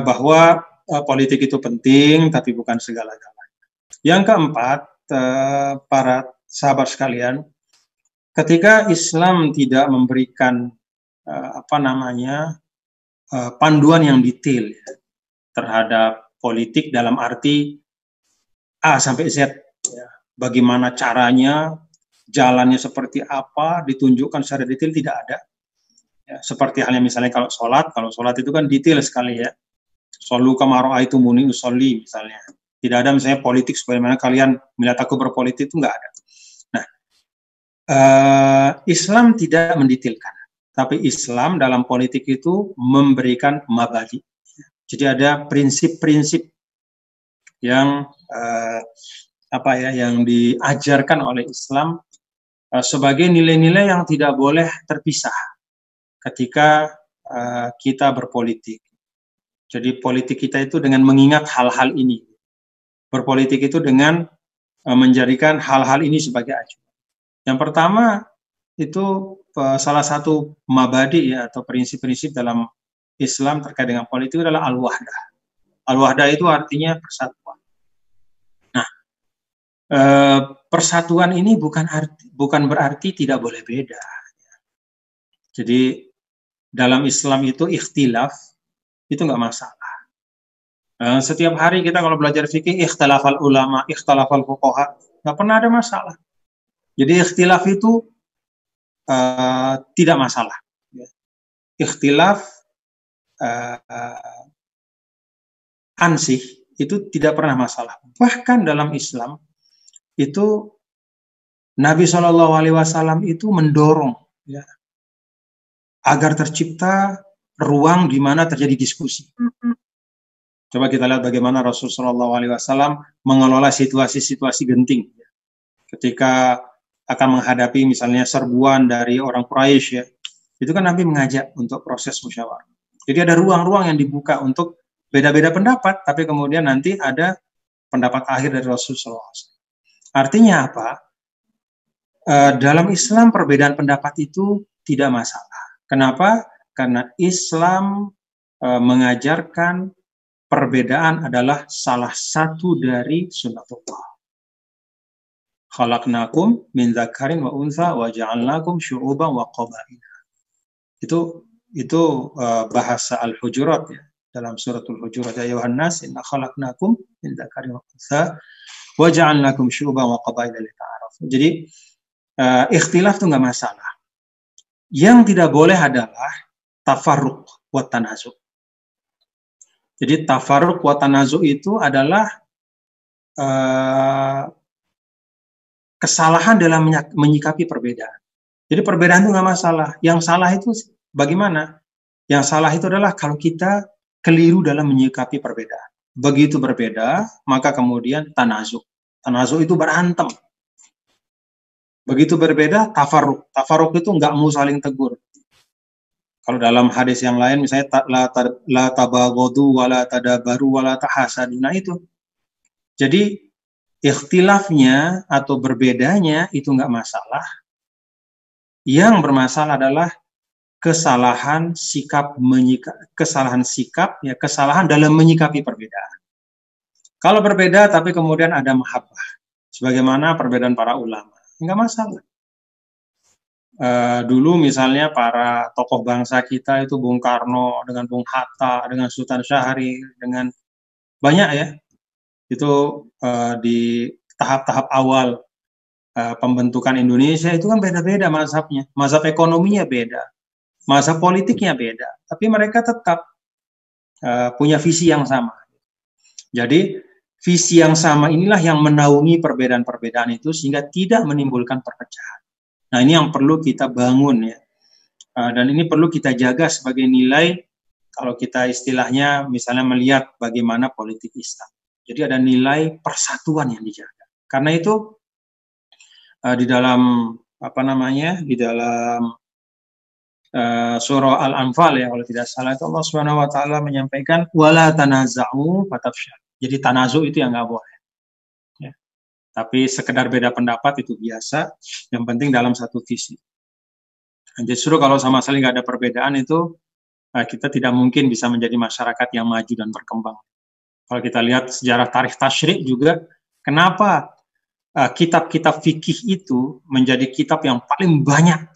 bahwa politik itu penting, tapi bukan segala-galanya. Yang keempat, para sahabat sekalian, ketika Islam tidak memberikan panduan yang detail ya, terhadap politik dalam arti A sampai Z, ya, bagaimana caranya, jalannya seperti apa, ditunjukkan secara detail, tidak ada. Ya, seperti halnya misalnya kalau sholat itu kan detail sekali ya. Shollu kama ra'aitumuni usolli misalnya. Tidak ada misalnya politik sebagaimana kalian melihat aku berpolitik, itu enggak ada. Nah, Islam tidak mendetailkan, tapi Islam dalam politik itu memberikan mabadi. Jadi ada prinsip-prinsip yang yang diajarkan oleh Islam sebagai nilai-nilai yang tidak boleh terpisah ketika kita berpolitik. Jadi politik kita itu dengan mengingat hal-hal ini. Berpolitik itu dengan menjadikan hal-hal ini sebagai acuan. Yang pertama itu salah satu mabadi ya, atau prinsip-prinsip dalam Islam terkait dengan politik adalah al-wahdah. Al-wahdah itu artinya persatuan. Nah, persatuan ini bukan berarti tidak boleh beda. Jadi dalam Islam itu ikhtilaf itu nggak masalah. Setiap hari kita kalau belajar fikih, ikhtilafal ulama, ikhtilafal fuqaha, nggak pernah ada masalah. Jadi ikhtilaf itu tidak masalah. Ikhtilaf ansih itu tidak pernah masalah. Bahkan dalam Islam itu Nabi SAW itu mendorong ya, agar tercipta ruang di mana terjadi diskusi. Coba kita lihat bagaimana Rasulullah SAW mengelola situasi-situasi genting. Ketika akan menghadapi misalnya serbuan dari orang Quraisy ya, itu kan Nabi mengajak untuk proses musyawarah. Jadi ada ruang-ruang yang dibuka untuk beda-beda pendapat, tapi kemudian nanti ada pendapat akhir dari Rasulullah SAW. Artinya apa? Dalam Islam perbedaan pendapat itu tidak masalah. Kenapa? Karena Islam mengajarkan perbedaan adalah salah satu dari sunnatullah. Khalaqnakum min dzakarin wa untha wa ja'alnakum syu'uban wa qabaila. Itu bahasa Al-Hujurat ya, dalam suratul Hujurat, ya ayuhan nas inna khalaqnakum min dzakarin wa untha wa ja'alnakum syu'uban wa qabaila lita'arafu. Jadi ikhtilaf itu enggak masalah. Yang tidak boleh adalah tafarruq wa tanazu'. Jadi tafarruq wa tanazu' itu adalah kesalahan dalam menyikapi perbedaan. Jadi perbedaan itu nggak masalah. Yang salah itu bagaimana? Yang salah itu adalah kalau kita keliru dalam menyikapi perbedaan. Begitu berbeda, maka kemudian tanazu'. Tanazu' itu berantem. Begitu berbeda, tafarruq. Tafarruq itu nggak mau saling tegur. Kalau dalam hadis yang lain, misalnya la tabaghadu wa la tadabaru wa la tahasadu. Nah itu. Jadi ikhtilafnya atau berbedanya itu nggak masalah. Yang bermasalah adalah kesalahan sikap kesalahan dalam menyikapi perbedaan. Kalau berbeda tapi kemudian ada mahabbah, sebagaimana perbedaan para ulama, nggak masalah. Dulu misalnya para tokoh bangsa kita itu Bung Karno dengan Bung Hatta, dengan Sultan Syahrir, dengan banyak ya, itu di tahap-tahap awal pembentukan Indonesia itu kan beda-beda mazhabnya, mazhab ekonominya beda, mazhab politiknya beda, tapi mereka tetap punya visi yang sama. Jadi visi yang sama inilah yang menaungi perbedaan-perbedaan itu sehingga tidak menimbulkan perpecahan. Nah ini yang perlu kita bangun ya, dan ini perlu kita jaga sebagai nilai kalau kita istilahnya misalnya melihat bagaimana politik Islam. Jadi ada nilai persatuan yang dijaga. Karena itu di dalam di dalam surah Al-Anfal ya, kalau tidak salah itu Allah Subhanahu wa taala menyampaikan wala tanaza'u fatafsyal. Jadi tanazu itu yang nggak boleh. Ya. Tapi sekedar beda pendapat itu biasa, yang penting dalam satu visi. Dan justru kalau sama sekali nggak ada perbedaan itu kita tidak mungkin bisa menjadi masyarakat yang maju dan berkembang. Kalau kita lihat sejarah tarikh tasyrik juga, kenapa kitab-kitab fikih itu menjadi kitab yang paling banyak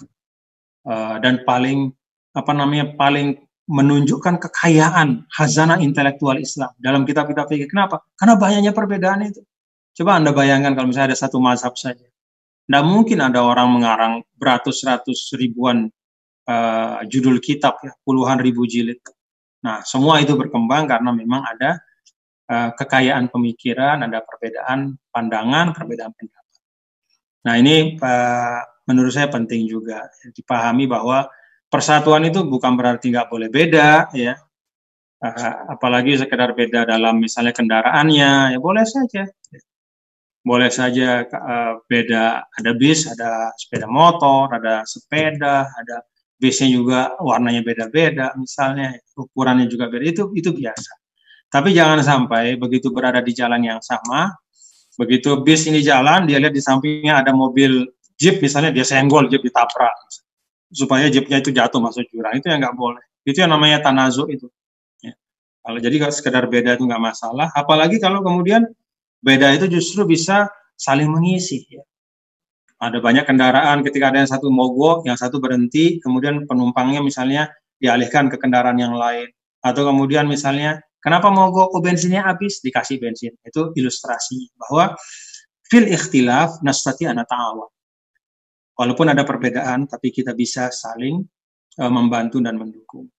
dan paling paling menunjukkan kekayaan khazanah intelektual Islam dalam kitab-kitab fikih. Kenapa? Karena banyaknya perbedaan itu. Coba Anda bayangkan kalau misalnya ada satu mazhab saja. Tidak mungkin ada orang mengarang beratus-ratus ribuan judul kitab, ya, puluhan ribu jilid. Nah, semua itu berkembang karena memang ada kekayaan pemikiran, ada perbedaan pandangan, perbedaan pendapat. Nah, ini menurut saya penting juga dipahami bahwa persatuan itu bukan berarti nggak boleh beda, ya. Apalagi sekedar beda dalam misalnya kendaraannya, ya boleh saja. Boleh saja beda, ada bis, ada sepeda motor, ada sepeda, ada bisnya juga warnanya beda-beda, misalnya ukurannya juga beda, itu biasa. Tapi jangan sampai begitu berada di jalan yang sama, begitu bis ini jalan, dia lihat di sampingnya ada mobil jeep, misalnya dia senggol, jeep ditabrak, supaya jeepnya itu jatuh masuk jurang, itu yang nggak boleh. Itu yang namanya tanazu itu. Ya. Kalau jadi kalau sekedar beda itu nggak masalah, apalagi kalau kemudian beda itu justru bisa saling mengisi. Ya. Ada banyak kendaraan, ketika ada yang satu mogok, yang satu berhenti, kemudian penumpangnya misalnya dialihkan ke kendaraan yang lain. Atau kemudian misalnya, kenapa mogok? Oh, bensinnya habis, dikasih bensin. Itu ilustrasi bahwa fil ikhtilaf nastati ana ta'awan. Walaupun ada perbedaan, tapi kita bisa saling membantu dan mendukung.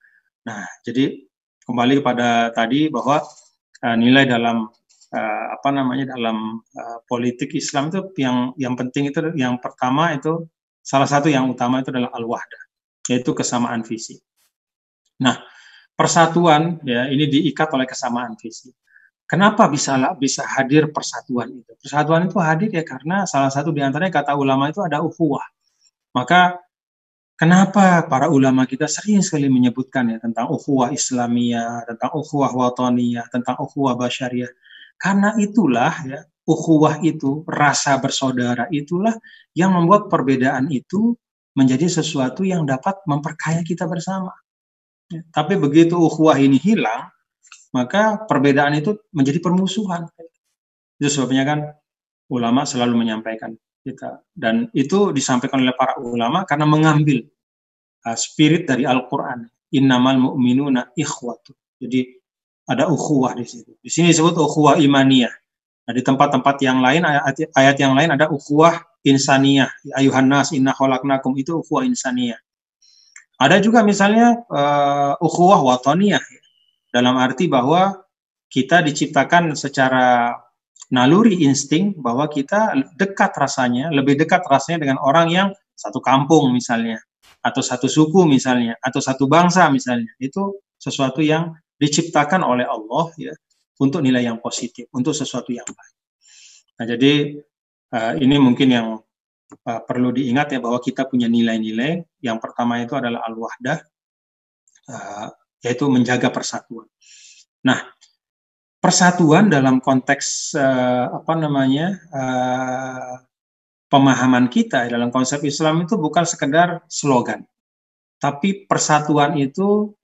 Nah, jadi kembali kepada tadi bahwa nilai dalam dalam politik Islam itu yang penting itu, yang pertama itu, salah satu yang utama itu adalah al-wahdah, yaitu kesamaan visi. Nah, persatuan ya ini diikat oleh kesamaan visi. Kenapa bisa hadir persatuan itu? Persatuan itu hadir ya karena salah satu diantaranya kata ulama itu ada ukhuwah. Maka kenapa para ulama kita sering sekali menyebutkan ya tentang ukhuwah Islamiyah, tentang ukhuwah wataniyah, tentang ukhuwah basyariyah? Karena itulah ya, ukhuwah itu, rasa bersaudara itulah yang membuat perbedaan itu menjadi sesuatu yang dapat memperkaya kita bersama. Ya, tapi begitu ukhuwah ini hilang, maka perbedaan itu menjadi permusuhan. Itu sebabnya kan ulama selalu menyampaikan kita, dan itu disampaikan oleh para ulama karena mengambil spirit dari Al-Quran. Innamal mu'minuna ikhwatu. Jadi ada ukhuwah di situ. Di sini disebut ukhuwah imaniyah. Nah, di tempat-tempat yang lain, ayat yang lain ada ukhuwah insaniyah. Ayuhan nas inna khalaqnakum, itu ukhuwah insaniyah. Ada juga misalnya ukhuwah wataniyah. Dalam arti bahwa kita diciptakan secara naluri insting bahwa kita dekat rasanya, lebih dekat rasanya dengan orang yang satu kampung misalnya, atau satu suku misalnya, atau satu bangsa misalnya. Itu sesuatu yang diciptakan oleh Allah ya untuk nilai yang positif, untuk sesuatu yang baik. Nah, jadi ini mungkin yang perlu diingat ya, bahwa kita punya nilai-nilai. Yang pertama itu adalah al-wahdah, yaitu menjaga persatuan. Nah, persatuan dalam konteks pemahaman kita dalam konsep Islam itu bukan sekedar slogan, tapi persatuan itu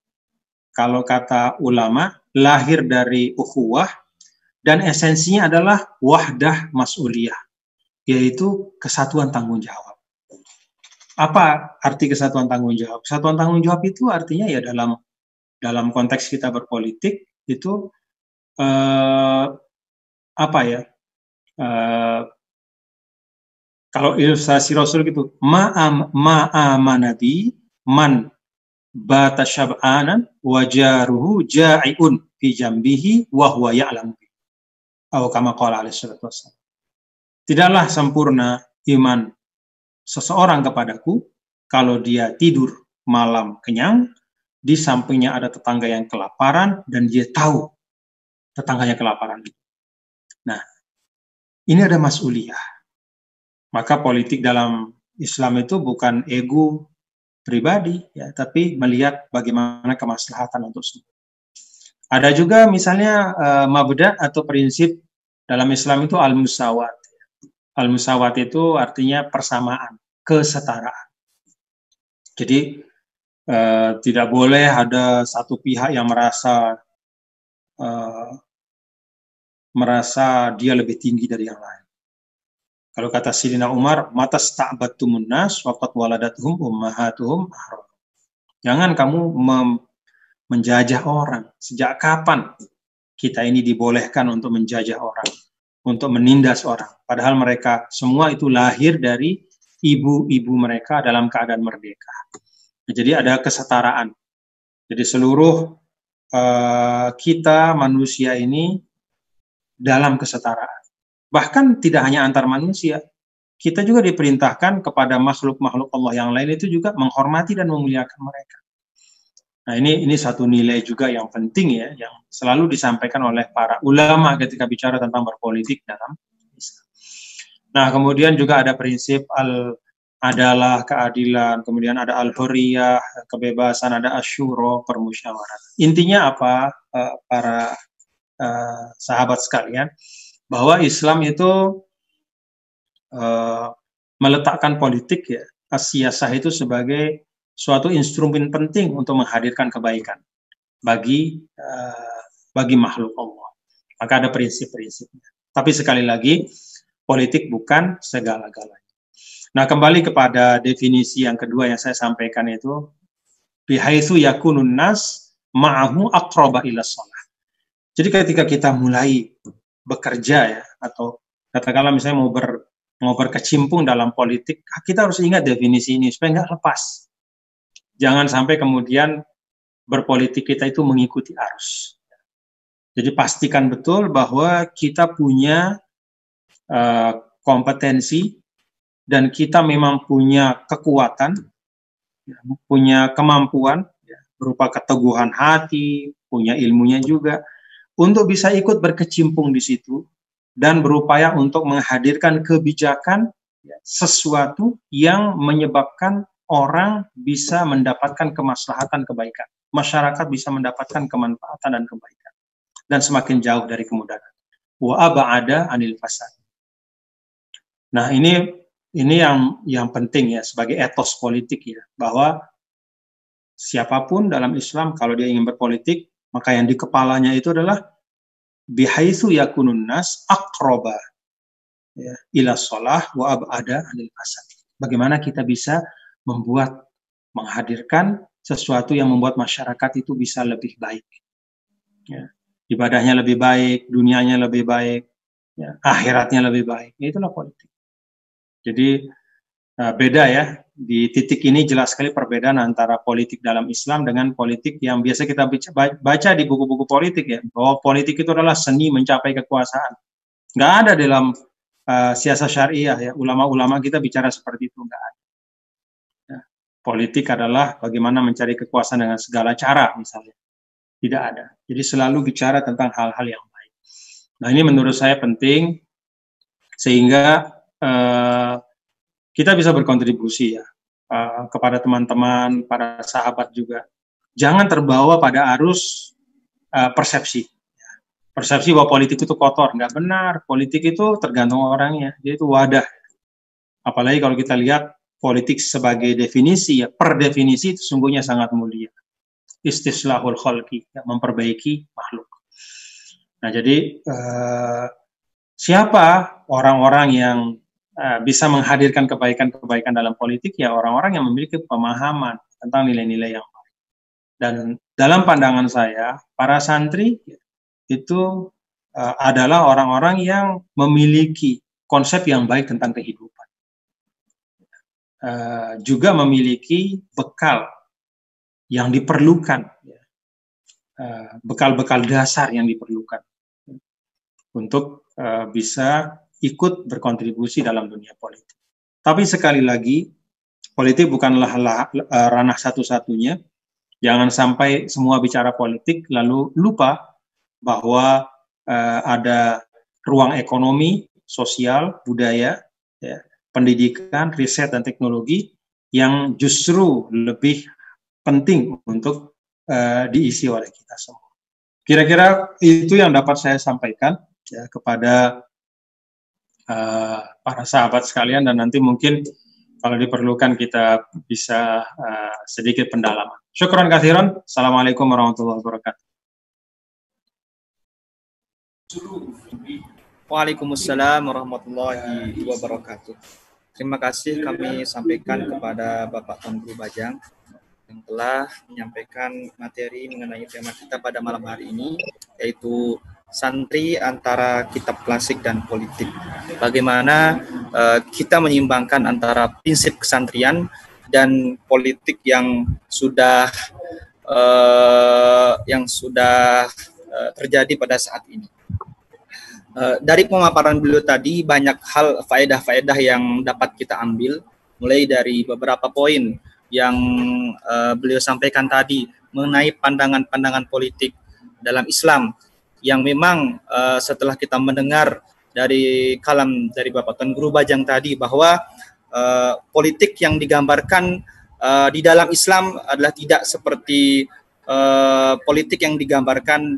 kalau kata ulama lahir dari ukhuwah dan esensinya adalah wahdah mas'uliyah, yaitu kesatuan tanggung jawab. Apa arti kesatuan tanggung jawab? Kesatuan tanggung jawab itu artinya ya dalam konteks kita berpolitik itu kalau ilustrasi Rasul gitu, ma'amanabi man bata syab'anan wajaruhu ja'iun fi jambihi wa huwa ya'lam. Atau kama qala alaihi salatu wassalam. Tidaklah sempurna iman seseorang kepadaku kalau dia tidur malam kenyang, di sampingnya ada tetangga yang kelaparan dan dia tahu tetangganya kelaparan. Nah, ini ada mas'uliyah. Maka politik dalam Islam itu bukan ego pribadi, ya, tapi melihat bagaimana kemaslahatan untuk semua. Ada juga misalnya mabda atau prinsip dalam Islam itu al-musawat. Al-musawat itu artinya persamaan, kesetaraan. Jadi tidak boleh ada satu pihak yang merasa dia lebih tinggi dari yang lain. Kalau kata Sayyidina Umar, matas ta'battumun nas waqad waladatuhum ummahatuhum ahram. Jangan kamu menjajah orang. Sejak kapan kita ini dibolehkan untuk menjajah orang? untuk menindas orang. Padahal mereka semua itu lahir dari ibu-ibu mereka dalam keadaan merdeka. Jadi ada kesetaraan. Jadi seluruh kita manusia ini dalam kesetaraan. Bahkan tidak hanya antar manusia, kita juga diperintahkan kepada makhluk-makhluk Allah yang lain itu juga menghormati dan memuliakan mereka. Nah, ini satu nilai juga yang penting ya, yang selalu disampaikan oleh para ulama ketika bicara tentang berpolitik dalam Islam. Nah, kemudian juga ada prinsip adalah keadilan, kemudian ada al-hurriyah, kebebasan, ada asyuro, permusyawaratan. Intinya apa, para sahabat sekalian, bahwa Islam itu meletakkan politik ya, as-siyasah itu sebagai suatu instrumen penting untuk menghadirkan kebaikan bagi makhluk Allah. Maka ada prinsip-prinsipnya. Tapi sekali lagi, politik bukan segala-galanya. Nah, kembali kepada definisi yang kedua yang saya sampaikan itu, bihaitsu yakunun nas ma'ahu aqraba ila shalah. Jadi ketika kita mulai bekerja ya, atau katakanlah misalnya mau berkecimpung dalam politik, kita harus ingat definisi ini supaya nggak lepas. Jangan sampai kemudian berpolitik kita itu mengikuti arus. Jadi pastikan betul bahwa kita punya kompetensi dan kita memang punya kekuatan, punya kemampuan berupa keteguhan hati, punya ilmunya juga untuk bisa ikut berkecimpung di situ dan berupaya untuk menghadirkan kebijakan sesuatu yang menyebabkan orang bisa mendapatkan kemaslahatan kebaikan, masyarakat bisa mendapatkan kemanfaatan dan kebaikan, dan semakin jauh dari kemudahan. Wa ab'ada anil fasad. Nah, ini yang penting ya sebagai etos politik ya, bahwa siapapun dalam Islam kalau dia ingin berpolitik, maka yang di kepalanya itu adalah bihaitsu yakunun nas aqraba ya, ila shalah wa ab'ada anil fasad. Bagaimana kita bisa menghadirkan sesuatu yang membuat masyarakat itu bisa lebih baik. Ya. Ibadahnya lebih baik, dunianya lebih baik, ya, akhiratnya lebih baik. Ya, itulah politik. Jadi beda ya, di titik ini jelas sekali perbedaan antara politik dalam Islam dengan politik yang biasa kita baca di buku-buku politik ya, bahwa politik itu adalah seni mencapai kekuasaan. Nggak ada dalam siasat syariah ya, ulama-ulama kita bicara seperti itu, nggak ada. Ya. Politik adalah bagaimana mencari kekuasaan dengan segala cara misalnya. Tidak ada. Jadi selalu bicara tentang hal-hal yang baik. Nah, ini menurut saya penting sehingga kita bisa berkontribusi ya kepada teman-teman, para sahabat juga. Jangan terbawa pada arus persepsi. Persepsi bahwa politik itu kotor, nggak benar. Politik itu tergantung orangnya, dia itu wadah. Apalagi kalau kita lihat politik sebagai definisi, ya per definisi itu sungguhnya sangat mulia. Istislahul khalqi, ya, memperbaiki makhluk. Nah, jadi siapa orang-orang yang bisa menghadirkan kebaikan-kebaikan dalam politik? Ya orang-orang yang memiliki pemahaman tentang nilai-nilai yang baik. Dan dalam pandangan saya, para santri itu adalah orang-orang yang memiliki konsep yang baik tentang kehidupan. Juga memiliki bekal yang diperlukan, bekal-bekal dasar yang diperlukan untuk bisa ikut berkontribusi dalam dunia politik. Tapi sekali lagi, politik bukanlah ranah satu-satunya. Jangan sampai semua bicara politik lalu lupa bahwa ada ruang ekonomi, sosial, budaya, ya, pendidikan, riset, dan teknologi yang justru lebih penting untuk diisi oleh kita semua. Kira-kira itu yang dapat saya sampaikan ya, kepada para sahabat sekalian, dan nanti mungkin kalau diperlukan kita bisa sedikit pendalaman. Syukran katsiran. Assalamualaikum warahmatullahi wabarakatuh. Waalaikumsalam warahmatullahi wabarakatuh. Terima kasih kami sampaikan kepada Bapak Tuan Guru Bajang yang telah menyampaikan materi mengenai tema kita pada malam hari ini, yaitu santri, antara kitab klasik dan politik. Bagaimana kita menyeimbangkan antara prinsip kesantrian dan politik yang sudah terjadi pada saat ini. Dari pemaparan beliau tadi banyak hal faedah-faedah yang dapat kita ambil, mulai dari beberapa poin yang beliau sampaikan tadi mengenai pandangan-pandangan politik dalam Islam yang memang setelah kita mendengar dari kalam dari Bapak Tuan Guru Bajang tadi bahwa politik yang digambarkan di dalam Islam adalah tidak seperti politik yang digambarkan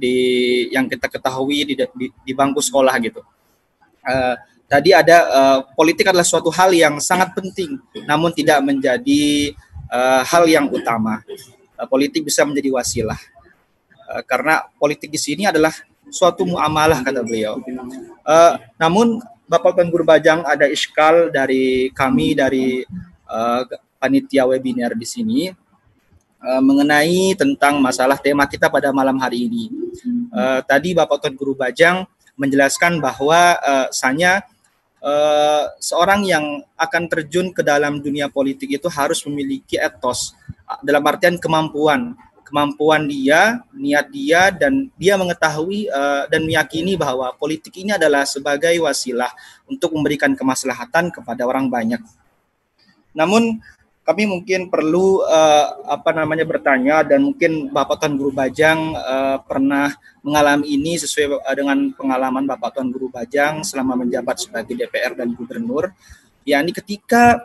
yang kita ketahui di bangku sekolah gitu. Tadi ada politik adalah suatu hal yang sangat penting, namun tidak menjadi hal yang utama. Politik bisa menjadi wasilah, karena politik di sini adalah suatu muamalah, kata beliau. Namun Bapak Tuan Guru Bajang, ada iskal dari kami dari panitia webinar di sini mengenai tentang masalah tema kita pada malam hari ini. Tadi Bapak Tuan Guru Bajang menjelaskan bahwa seorang yang akan terjun ke dalam dunia politik itu harus memiliki etos, dalam artian kemampuan dia, niat dia, dan dia mengetahui dan meyakini bahwa politik ini adalah sebagai wasilah untuk memberikan kemaslahatan kepada orang banyak. Namun kami mungkin perlu bertanya, dan mungkin Bapak Tuan Guru Bajang pernah mengalami ini sesuai dengan pengalaman Bapak Tuan Guru Bajang selama menjabat sebagai DPR dan Gubernur, yakni ketika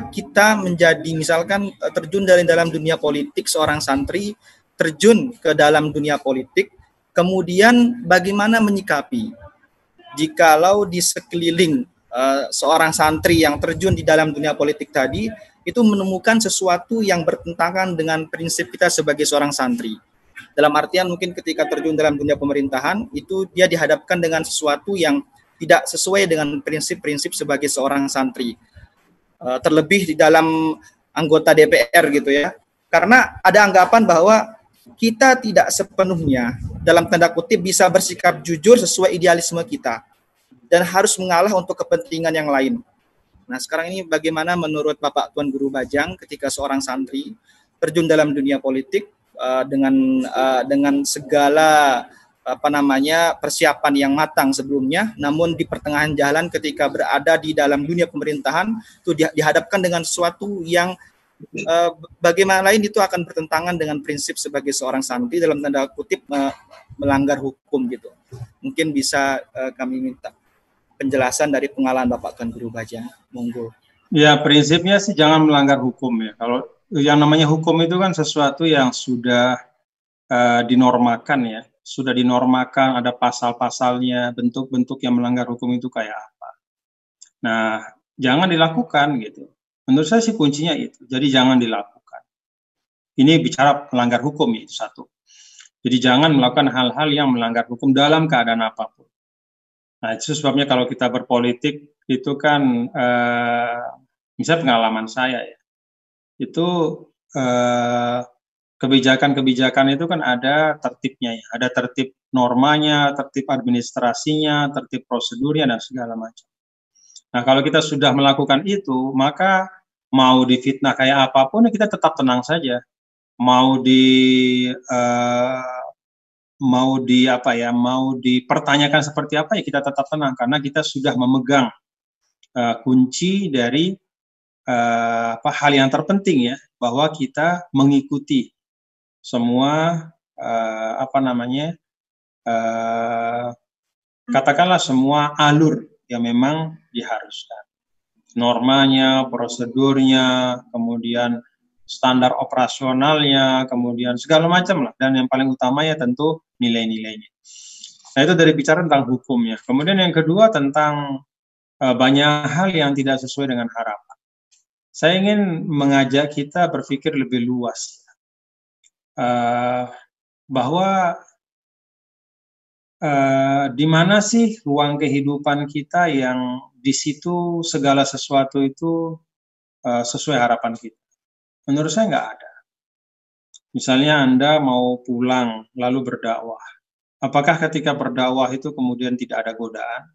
kita menjadi misalkan terjun dalam dunia politik, seorang santri terjun ke dalam dunia politik, kemudian bagaimana menyikapi jikalau di sekeliling seorang santri yang terjun di dalam dunia politik tadi itu menemukan sesuatu yang bertentangan dengan prinsip kita sebagai seorang santri. Dalam artian mungkin ketika terjun dalam dunia pemerintahan itu dia dihadapkan dengan sesuatu yang tidak sesuai dengan prinsip-prinsip sebagai seorang santri. Terlebih di dalam anggota DPR gitu ya. Karena ada anggapan bahwa kita tidak sepenuhnya dalam tanda kutip bisa bersikap jujur sesuai idealisme kita, dan harus mengalah untuk kepentingan yang lain. Nah, sekarang ini bagaimana menurut Bapak Tuan Guru Bajang ketika seorang santri terjun dalam dunia politik dengan segala persiapan yang matang sebelumnya, namun di pertengahan jalan ketika berada di dalam dunia pemerintahan itu dihadapkan dengan sesuatu yang bagaimana lain itu akan bertentangan dengan prinsip sebagai seorang santri, dalam tanda kutip melanggar hukum gitu. Mungkin bisa kami minta penjelasan dari pengalaman Bapak Tuan Guru Bajang, monggo. Ya, prinsipnya sih jangan melanggar hukum ya. Kalau yang namanya hukum itu kan sesuatu yang sudah dinormakan ya, sudah dinormakan, ada pasal-pasalnya, bentuk-bentuk yang melanggar hukum itu kayak apa. Nah, jangan dilakukan gitu. Menurut saya sih kuncinya itu. Jadi jangan dilakukan. Ini bicara melanggar hukum ya, itu satu. Jadi jangan melakukan hal-hal yang melanggar hukum dalam keadaan apapun. Nah, itu sebabnya kalau kita berpolitik itu kan, misalnya pengalaman saya ya, itu kebijakan-kebijakan itu kan ada tertibnya ya, ada tertib normanya, tertib administrasinya, tertib prosedurnya, dan segala macam. Nah, kalau kita sudah melakukan itu, maka mau difitnah kayak apapun, kita tetap tenang saja. Mau dipertanyakan seperti apa ya, kita tetap tenang karena kita sudah memegang kunci dari hal yang terpenting ya, bahwa kita mengikuti semua katakanlah semua alur yang memang diharuskan, normanya, prosedurnya, kemudian standar operasionalnya, kemudian segala macam lah, dan yang paling utama ya tentu nilai-nilainya. Nah, itu dari bicara tentang hukumnya. Kemudian yang kedua tentang banyak hal yang tidak sesuai dengan harapan. Saya ingin mengajak kita berpikir lebih luas, bahwa di mana sih ruang kehidupan kita yang di situ segala sesuatu itu sesuai harapan kita. Menurut saya nggak ada. Misalnya Anda mau pulang lalu berdakwah. Apakah ketika berdakwah itu kemudian tidak ada godaan?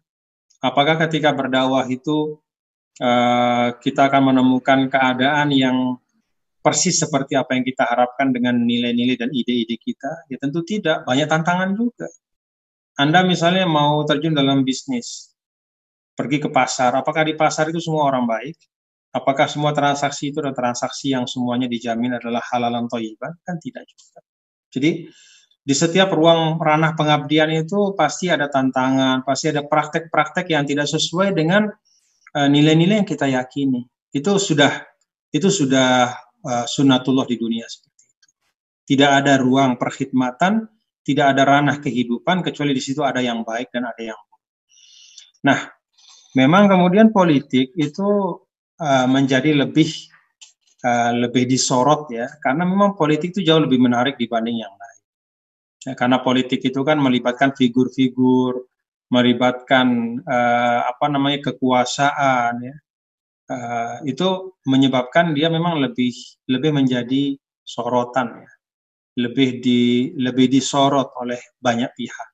Apakah ketika berdakwah itu kita akan menemukan keadaan yang persis seperti apa yang kita harapkan dengan nilai-nilai dan ide-ide kita? Ya tentu tidak, banyak tantangan juga. Anda misalnya mau terjun dalam bisnis, pergi ke pasar, apakah di pasar itu semua orang baik? Apakah semua transaksi itu adalah transaksi yang semuanya dijamin adalah halalan thayyiban? Kan tidak juga. Jadi di setiap ruang ranah pengabdian itu pasti ada tantangan, pasti ada praktek-praktek yang tidak sesuai dengan nilai-nilai yang kita yakini. Itu sudah sunnatullah di dunia seperti itu. Tidak ada ruang perkhidmatan, tidak ada ranah kehidupan kecuali di situ ada yang baik dan ada yang buruk. Nah, memang kemudian politik itu menjadi lebih disorot ya, karena memang politik itu jauh lebih menarik dibanding yang lain. Ya, karena politik itu kan melibatkan figur-figur, melibatkan kekuasaan ya. Itu menyebabkan dia memang lebih menjadi sorotan ya, lebih disorot oleh banyak pihak.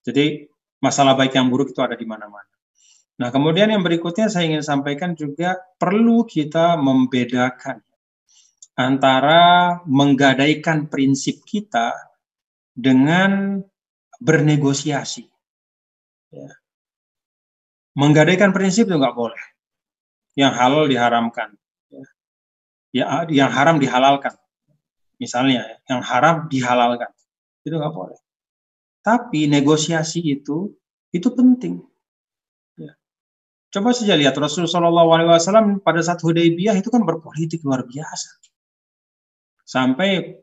Jadi masalah baik yang buruk itu ada di mana-mana. Nah, kemudian yang berikutnya saya ingin sampaikan juga perlu kita membedakan antara menggadaikan prinsip kita dengan bernegosiasi. Ya. Menggadaikan prinsip itu nggak boleh. Yang halal diharamkan. Ya, yang haram dihalalkan. Misalnya, yang haram dihalalkan. Itu nggak boleh. Tapi negosiasi itu penting. Ya. Coba saja lihat Rasulullah SAW pada saat Hudaybiyah itu kan berpolitik luar biasa. Sampai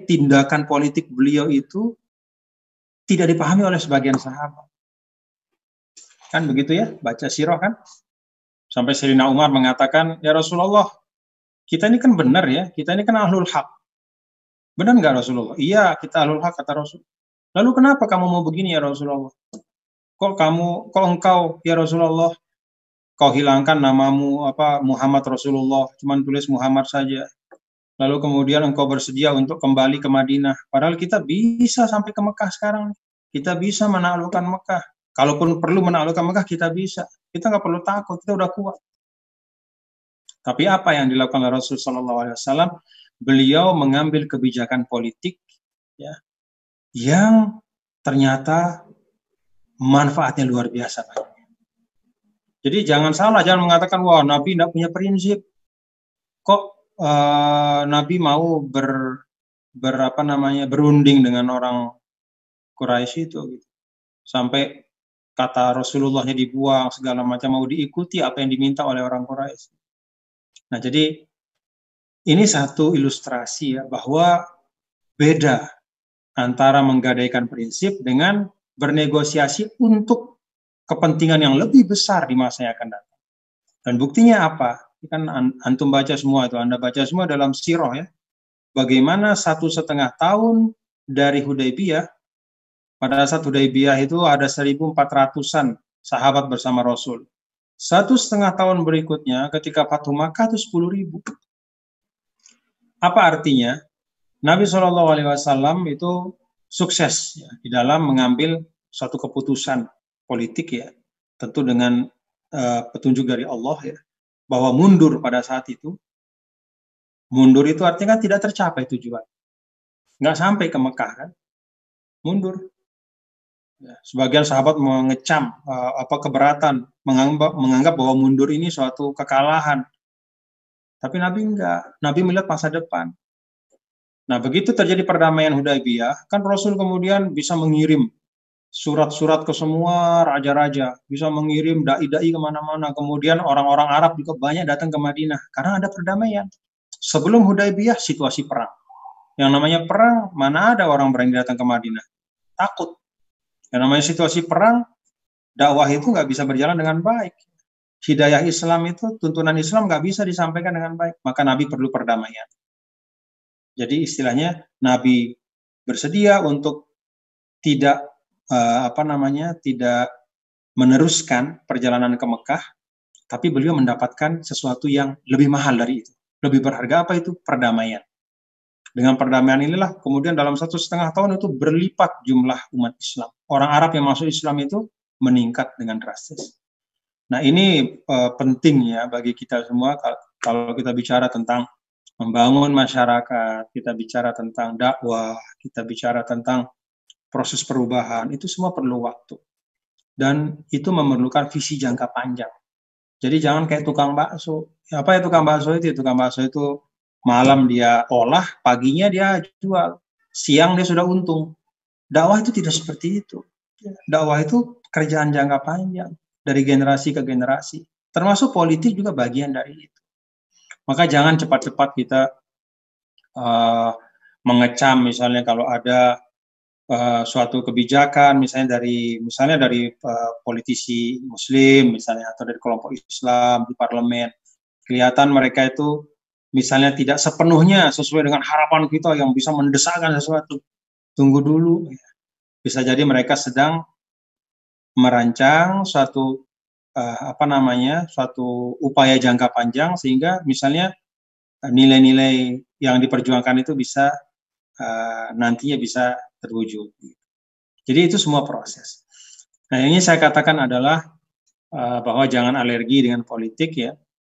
tindakan politik beliau itu tidak dipahami oleh sebagian sahabat. Kan begitu ya, baca sirah kan? Sampai Sayyidina Umar mengatakan, ya Rasulullah, kita ini kan benar ya, kita ini kan ahlul haq. Benar nggak Rasulullah? Iya, kita ahlul haq, kata Rasul. Lalu kenapa kamu mau begini ya Rasulullah? Kok engkau ya Rasulullah, kau hilangkan namamu Muhammad Rasulullah, cuman tulis Muhammad saja. Lalu kemudian engkau bersedia untuk kembali ke Madinah. Padahal kita bisa sampai ke Mekah sekarang. Kita bisa menaklukkan Mekah. Kalaupun perlu menaklukkan Mekah, kita bisa. Kita nggak perlu takut, kita udah kuat. Tapi apa yang dilakukan oleh Rasulullah SAW? Beliau mengambil kebijakan politik ya, yang ternyata manfaatnya luar biasa. Jadi jangan salah, jangan mengatakan, wah Nabi tidak punya prinsip. Kok Nabi mau berunding dengan orang Quraisy itu gitu. Sampai kata Rasulullahnya dibuang segala macam, mau diikuti apa yang diminta oleh orang Quraisy. Nah, jadi ini satu ilustrasi ya bahwa beda antara menggadaikan prinsip dengan bernegosiasi untuk kepentingan yang lebih besar di masa yang akan datang. Dan buktinya apa? Kan antum baca semua itu, Anda baca semua dalam sirah ya. Bagaimana 1,5 tahun dari Hudaybiyah, pada saat Hudaybiyah itu ada 1.400-an sahabat bersama Rasul. 1,5 tahun berikutnya ketika Fathu Makkah itu 10.000. Apa artinya? Nabi SAW itu sukses ya, di dalam mengambil suatu keputusan politik ya, tentu dengan petunjuk dari Allah ya, bahwa mundur pada saat itu. Mundur itu artinya kan tidak tercapai tujuan. Nggak sampai ke Mekah kan. Mundur. Ya, sebagian sahabat mengecam keberatan, menganggap bahwa mundur ini suatu kekalahan. Tapi Nabi enggak. Nabi melihat masa depan. Nah, begitu terjadi perdamaian Hudaybiyah, kan Rasul kemudian bisa mengirim surat-surat ke semua raja-raja, bisa mengirim dai-dai kemana-mana. Kemudian orang-orang Arab juga banyak datang ke Madinah karena ada perdamaian. Sebelum Hudaybiyah situasi perang. Yang namanya perang, mana ada orang berani datang ke Madinah? Takut. Yang namanya situasi perang, dakwah itu nggak bisa berjalan dengan baik. Hidayah Islam itu, tuntunan Islam nggak bisa disampaikan dengan baik. Maka Nabi perlu perdamaian. Jadi istilahnya Nabi bersedia untuk tidak tidak meneruskan perjalanan ke Mekah, tapi beliau mendapatkan sesuatu yang lebih mahal dari itu. Lebih berharga apa itu? Perdamaian. Dengan perdamaian inilah kemudian dalam 1,5 tahun itu berlipat jumlah umat Islam. Orang Arab yang masuk Islam itu meningkat dengan drastis. Nah ini penting ya bagi kita semua kalau kita bicara tentang membangun masyarakat, kita bicara tentang dakwah, kita bicara tentang proses perubahan, itu semua perlu waktu. Dan itu memerlukan visi jangka panjang. Jadi jangan kayak tukang bakso. Apa ya tukang bakso itu? Tukang bakso itu malam dia olah, paginya dia jual, siang dia sudah untung. Dakwah itu tidak seperti itu. Dakwah itu kerjaan jangka panjang dari generasi ke generasi. Termasuk politik juga bagian dari itu. Maka jangan cepat-cepat kita mengecam misalnya kalau ada suatu kebijakan misalnya dari politisi Muslim misalnya atau dari kelompok Islam di parlemen, kelihatan mereka itu misalnya tidak sepenuhnya sesuai dengan harapan kita yang bisa mendesakkan sesuatu. Tunggu dulu. Bisa jadi mereka sedang merancang suatu suatu upaya jangka panjang sehingga misalnya nilai-nilai yang diperjuangkan itu bisa nantinya bisa terwujud. Jadi itu semua proses. Nah, yang ingin saya katakan adalah bahwa jangan alergi dengan politik ya.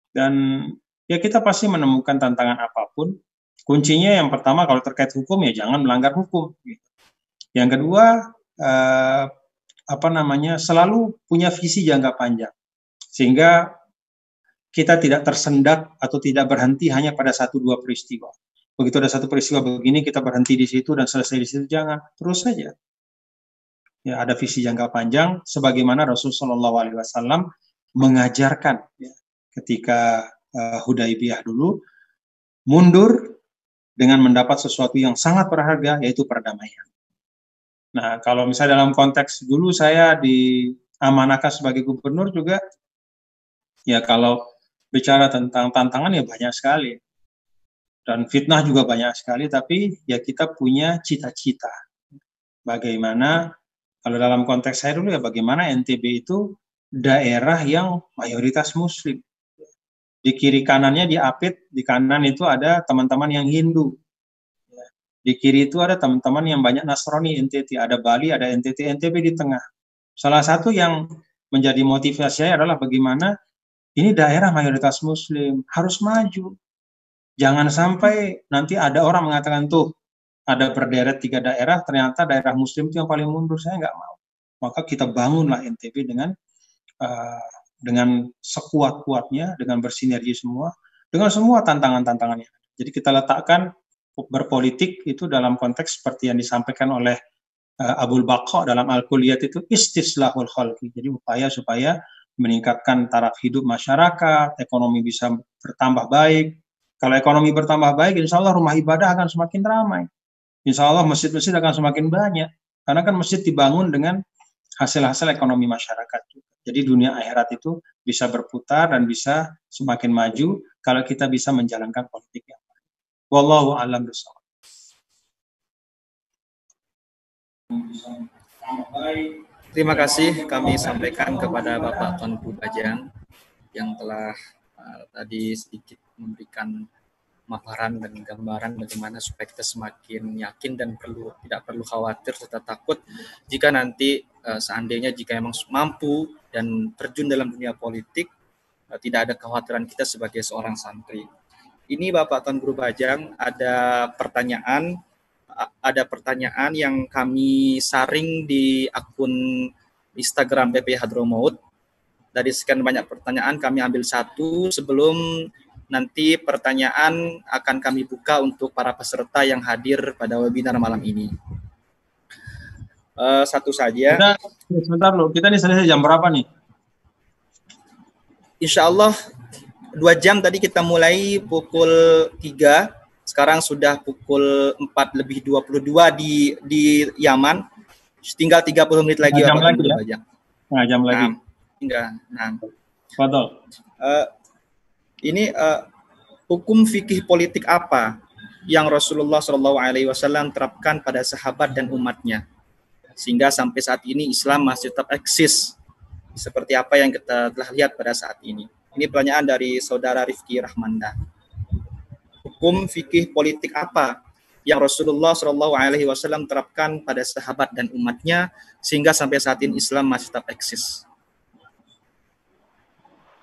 Dan ya kita pasti menemukan tantangan apapun. Kuncinya yang pertama kalau terkait hukum ya jangan melanggar hukum. Yang kedua selalu punya visi jangka panjang sehingga kita tidak tersendat atau tidak berhenti hanya pada 1-2 peristiwa. Begitu ada satu peristiwa begini kita berhenti di situ dan selesai di situ, jangan, terus saja. Ya ada visi jangka panjang sebagaimana Rasulullah SAW mengajarkan ya, ketika Hudaybiyah dulu mundur dengan mendapat sesuatu yang sangat berharga yaitu perdamaian. Nah, kalau misalnya dalam konteks dulu saya diamanahkan sebagai gubernur juga, ya kalau bicara tentang tantangan ya banyak sekali. Dan fitnah juga banyak sekali, tapi ya kita punya cita-cita. Bagaimana, kalau dalam konteks saya dulu ya bagaimana NTB itu daerah yang mayoritas Muslim. Di kiri kanannya di Apit, di kanan itu ada teman-teman yang Hindu. Di kiri itu ada teman-teman yang banyak Nasrani, NTT, ada Bali, ada NTT, NTB di tengah. Salah satu yang menjadi motivasi saya adalah bagaimana ini daerah mayoritas Muslim, harus maju. Jangan sampai nanti ada orang mengatakan tuh, ada berderet 3 daerah, ternyata daerah Muslim itu yang paling mundur, saya nggak mau. Maka kita bangunlah NTB dengan sekuat-kuatnya, dengan bersinergi semua, dengan semua tantangan-tantangannya. Jadi kita letakkan berpolitik itu dalam konteks seperti yang disampaikan oleh Abul Baqa dalam Al-Kulliyat itu istislahul khalqi. Jadi upaya supaya meningkatkan taraf hidup masyarakat, ekonomi bisa bertambah baik. Kalau ekonomi bertambah baik, insya Allah rumah ibadah akan semakin ramai. Insya Allah masjid-masjid akan semakin banyak. Karena kan masjid dibangun dengan hasil-hasil ekonomi masyarakat. Jadi dunia akhirat itu bisa berputar dan bisa semakin maju kalau kita bisa menjalankan politik yang baik. Wallahu a'lam bishawab. Terima kasih kami sampaikan kepada Bapak Tuanku Bajang yang telah tadi sedikit memberikan paparan dan gambaran bagaimana supaya kita semakin yakin dan tidak perlu khawatir serta takut jika nanti seandainya jika memang mampu dan terjun dalam dunia politik, tidak ada kekhawatiran kita sebagai seorang santri. Ini Bapak Tuan Guru Bajang ada pertanyaan yang kami saring di akun Instagram PPI Hadromaut. Dari sekian banyak pertanyaan kami ambil satu sebelum nanti pertanyaan akan kami buka untuk para peserta yang hadir pada webinar malam ini. Satu saja. Sebentar loh, kita nih selesai jam berapa nih? Insya Allah 2 jam tadi kita mulai pukul 3, sekarang sudah pukul 4:22 di Yaman. Tinggal 30 menit lagi. Jam lagi ya? Nah, jam lagi. Betul. Ini hukum fikih politik apa yang Rasulullah SAW terapkan pada sahabat dan umatnya sehingga sampai saat ini Islam masih tetap eksis seperti apa yang kita telah lihat pada saat ini. Ini pertanyaan dari saudara Rifki Rahmanda. Hukum fikih politik apa yang Rasulullah Shallallahu Alaihi Wasallam terapkan pada sahabat dan umatnya sehingga sampai saat ini Islam masih tetap eksis.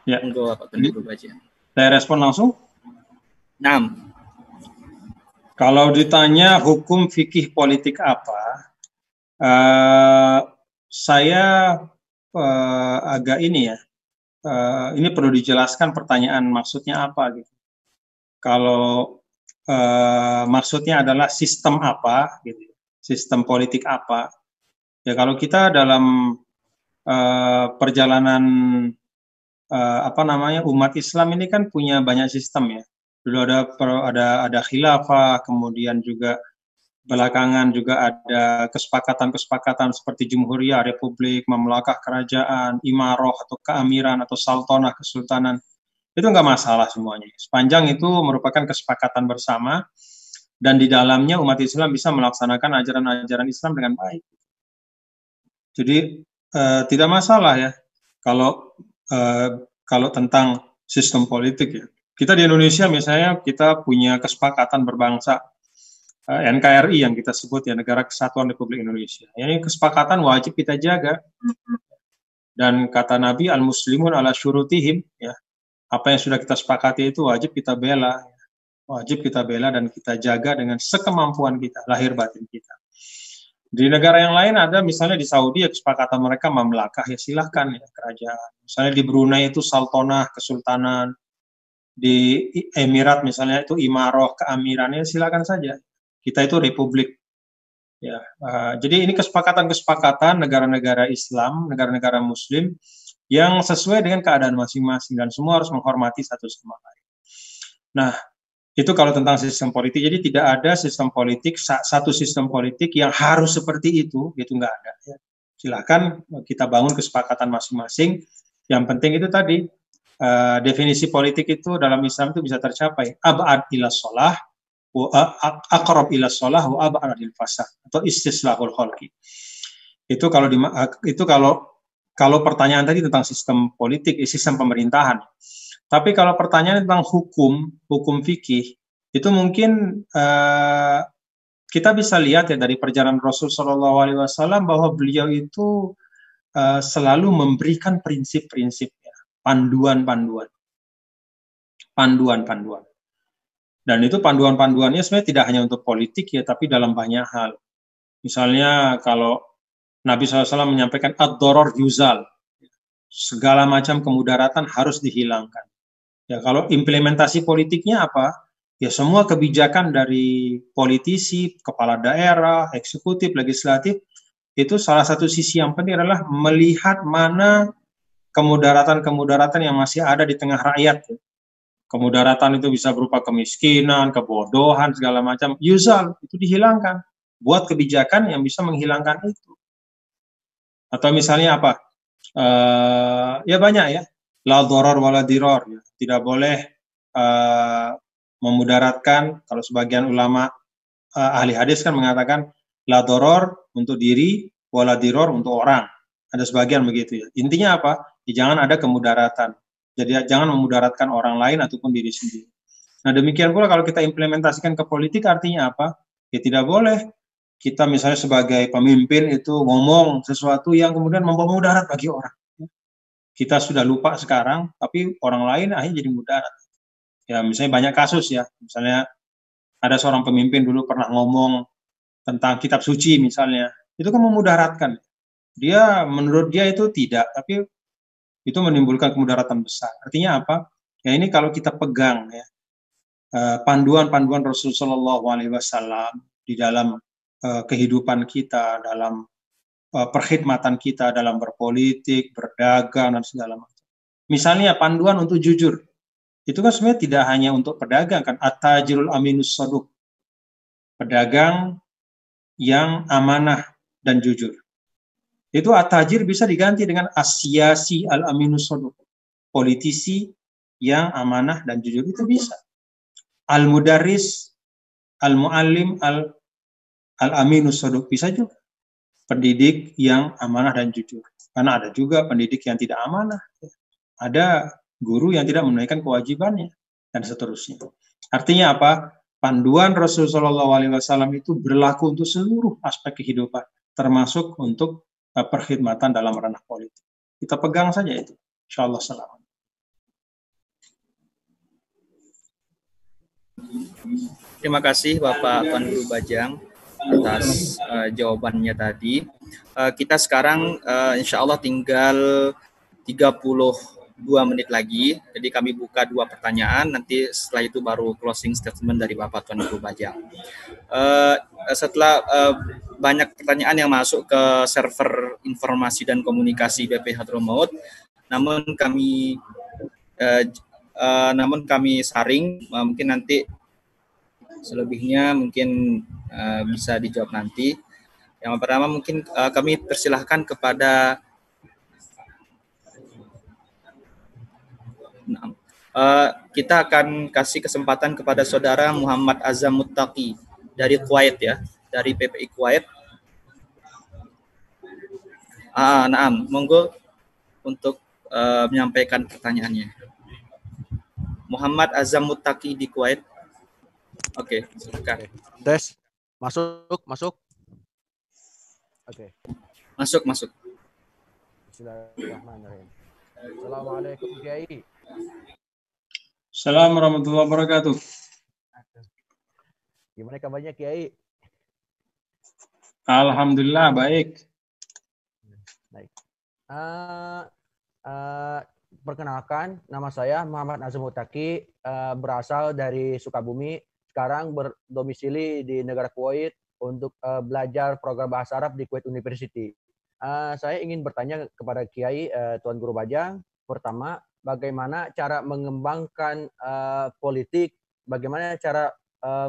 Ya. Monggo Pak Penduduk aja. Saya respon langsung. 6. Kalau ditanya hukum fikih politik apa, saya agak ini ya, ini perlu dijelaskan pertanyaan maksudnya apa gitu. Kalau maksudnya adalah sistem apa, gitu, sistem politik apa. Ya kalau kita dalam perjalanan umat Islam ini kan punya banyak sistem ya. Dulu ada khilafah, kemudian juga belakangan juga ada kesepakatan-kesepakatan seperti jumhuriyah, republik, mamlakah kerajaan, imaroh atau keamiran atau sultanah, kesultanan. Itu nggak masalah semuanya. Sepanjang itu merupakan kesepakatan bersama dan di dalamnya umat Islam bisa melaksanakan ajaran-ajaran Islam dengan baik. Jadi tidak masalah ya kalau tentang sistem politik ya. Kita di Indonesia misalnya kita punya kesepakatan berbangsa NKRI yang kita sebut ya, Negara Kesatuan Republik Indonesia. Ini kesepakatan wajib kita jaga. Dan kata Nabi, al-muslimun ala syurutihim, ya. Apa yang sudah kita sepakati itu wajib kita bela. Wajib kita bela dan kita jaga dengan sekemampuan kita, lahir batin kita. Di negara yang lain ada misalnya di Saudi ya kesepakatan mereka mamlakah, ya silahkan ya kerajaan. Misalnya di Brunei itu sultanah, kesultanan. Di Emirat misalnya itu imaroh, keamirannya silakan saja. Kita itu republik. Ya, jadi ini kesepakatan-kesepakatan negara-negara Islam, negara-negara Muslim yang sesuai dengan keadaan masing-masing dan semua harus menghormati satu sama lain. Nah, itu kalau tentang sistem politik. Jadi tidak ada sistem politik, satu sistem politik yang harus seperti itu nggak ada. Ya. Silakan kita bangun kesepakatan masing-masing. Yang penting itu tadi, definisi politik itu dalam Islam itu bisa tercapai. Ab'ad ila sholah, aqrab ila sholah, wa ab'ad ila fasad, atau istislahul khalqi. Itu kalau pertanyaan tadi tentang sistem politik, sistem pemerintahan. Tapi kalau pertanyaan tentang hukum fikih, itu mungkin kita bisa lihat ya dari perjalanan Rasul Shallallahu Alaihi Wasallam bahwa beliau itu selalu memberikan prinsip-prinsipnya, panduan-panduan. Dan itu panduan-panduannya sebenarnya tidak hanya untuk politik ya, tapi dalam banyak hal. Misalnya kalau Nabi SAW menyampaikan ad-doror yuzal, segala macam kemudaratan harus dihilangkan. Ya kalau implementasi politiknya apa? Ya semua kebijakan dari politisi, kepala daerah, eksekutif, legislatif, itu salah satu sisi yang penting adalah melihat mana kemudaratan-kemudaratan yang masih ada di tengah rakyat. Kemudaratan itu bisa berupa kemiskinan, kebodohan, segala macam. Yuzal, itu dihilangkan. Buat kebijakan yang bisa menghilangkan itu. Atau misalnya apa? Ya banyak ya. La doror wala diror. Ya. Tidak boleh memudaratkan. Kalau sebagian ulama ahli hadis kan mengatakan la doror untuk diri, wala diror untuk orang. Ada sebagian begitu ya. Intinya apa? Ya, jangan ada kemudaratan. Jadi jangan memudaratkan orang lain ataupun diri sendiri. Nah demikian pula kalau kita implementasikan ke politik artinya apa? Ya tidak boleh kita misalnya sebagai pemimpin itu ngomong sesuatu yang kemudian membawa mudarat bagi orang. Kita sudah lupa sekarang, tapi orang lain akhirnya jadi mudarat. Ya misalnya banyak kasus ya, misalnya ada seorang pemimpin dulu pernah ngomong tentang kitab suci misalnya, itu kan memudaratkan. Dia menurut dia itu tidak, tapi itu menimbulkan kemudaratan besar. Artinya apa? Ya ini kalau kita pegang ya panduan-panduan Rasulullah SAW di dalam kehidupan kita, dalam perkhidmatan kita, dalam berpolitik, berdagang dan segala macam. Misalnya panduan untuk jujur, itu kan sebenarnya tidak hanya untuk pedagang kan, at-tajirul aminus saduq, pedagang yang amanah dan jujur. Itu at-tajir bisa diganti dengan asyasi al-aminus saduq, politisi yang amanah dan jujur, itu bisa. Al-mudarris, al-muallim, al-aminus saduq, bisa juga. Pendidik yang amanah dan jujur. Karena ada juga pendidik yang tidak amanah. Ada guru yang tidak menunaikan kewajibannya, dan seterusnya. Artinya apa? panduan Rasulullah SAW itu berlaku untuk seluruh aspek kehidupan, termasuk untuk perkhidmatan dalam ranah politik. Kita pegang saja itu, insya Allah selamat. Terima kasih Bapak Tuan Guru Bajang atas jawabannya tadi. Kita sekarang insya Allah tinggal 32 menit lagi, jadi kami buka 2 pertanyaan, nanti setelah itu baru closing statement dari Bapak Tuan Guru Bajang. Setelah banyak pertanyaan yang masuk ke server informasi dan komunikasi BP Hadromaut, namun kami saring, mungkin nanti selebihnya mungkin bisa dijawab nanti. Yang pertama mungkin kami persilahkan kepada kita akan kasih kesempatan kepada saudara Muhammad Azam Muttaqi dari Kuwait ya, dari PPI Kuwait. Naam, monggo untuk menyampaikan pertanyaannya. Muhammad Azam Muttaqi di Kuwait. Oke, silakan. Tes, masuk. Oke. Masuk. Bismillahirrahmanirrahim. Assalamualaikum Kiai. Assalamualaikum warahmatullahi wabarakatuh. Gimana kabarnya Kiai? Alhamdulillah baik. Baik. Perkenalkan, nama saya Muhammad Azam Muttaqi, berasal dari Sukabumi, sekarang berdomisili di negara Kuwait untuk belajar program bahasa Arab di Kuwait University. Saya ingin bertanya kepada Kiai, Tuan Guru Bajang, pertama, bagaimana cara mengembangkan politik, bagaimana cara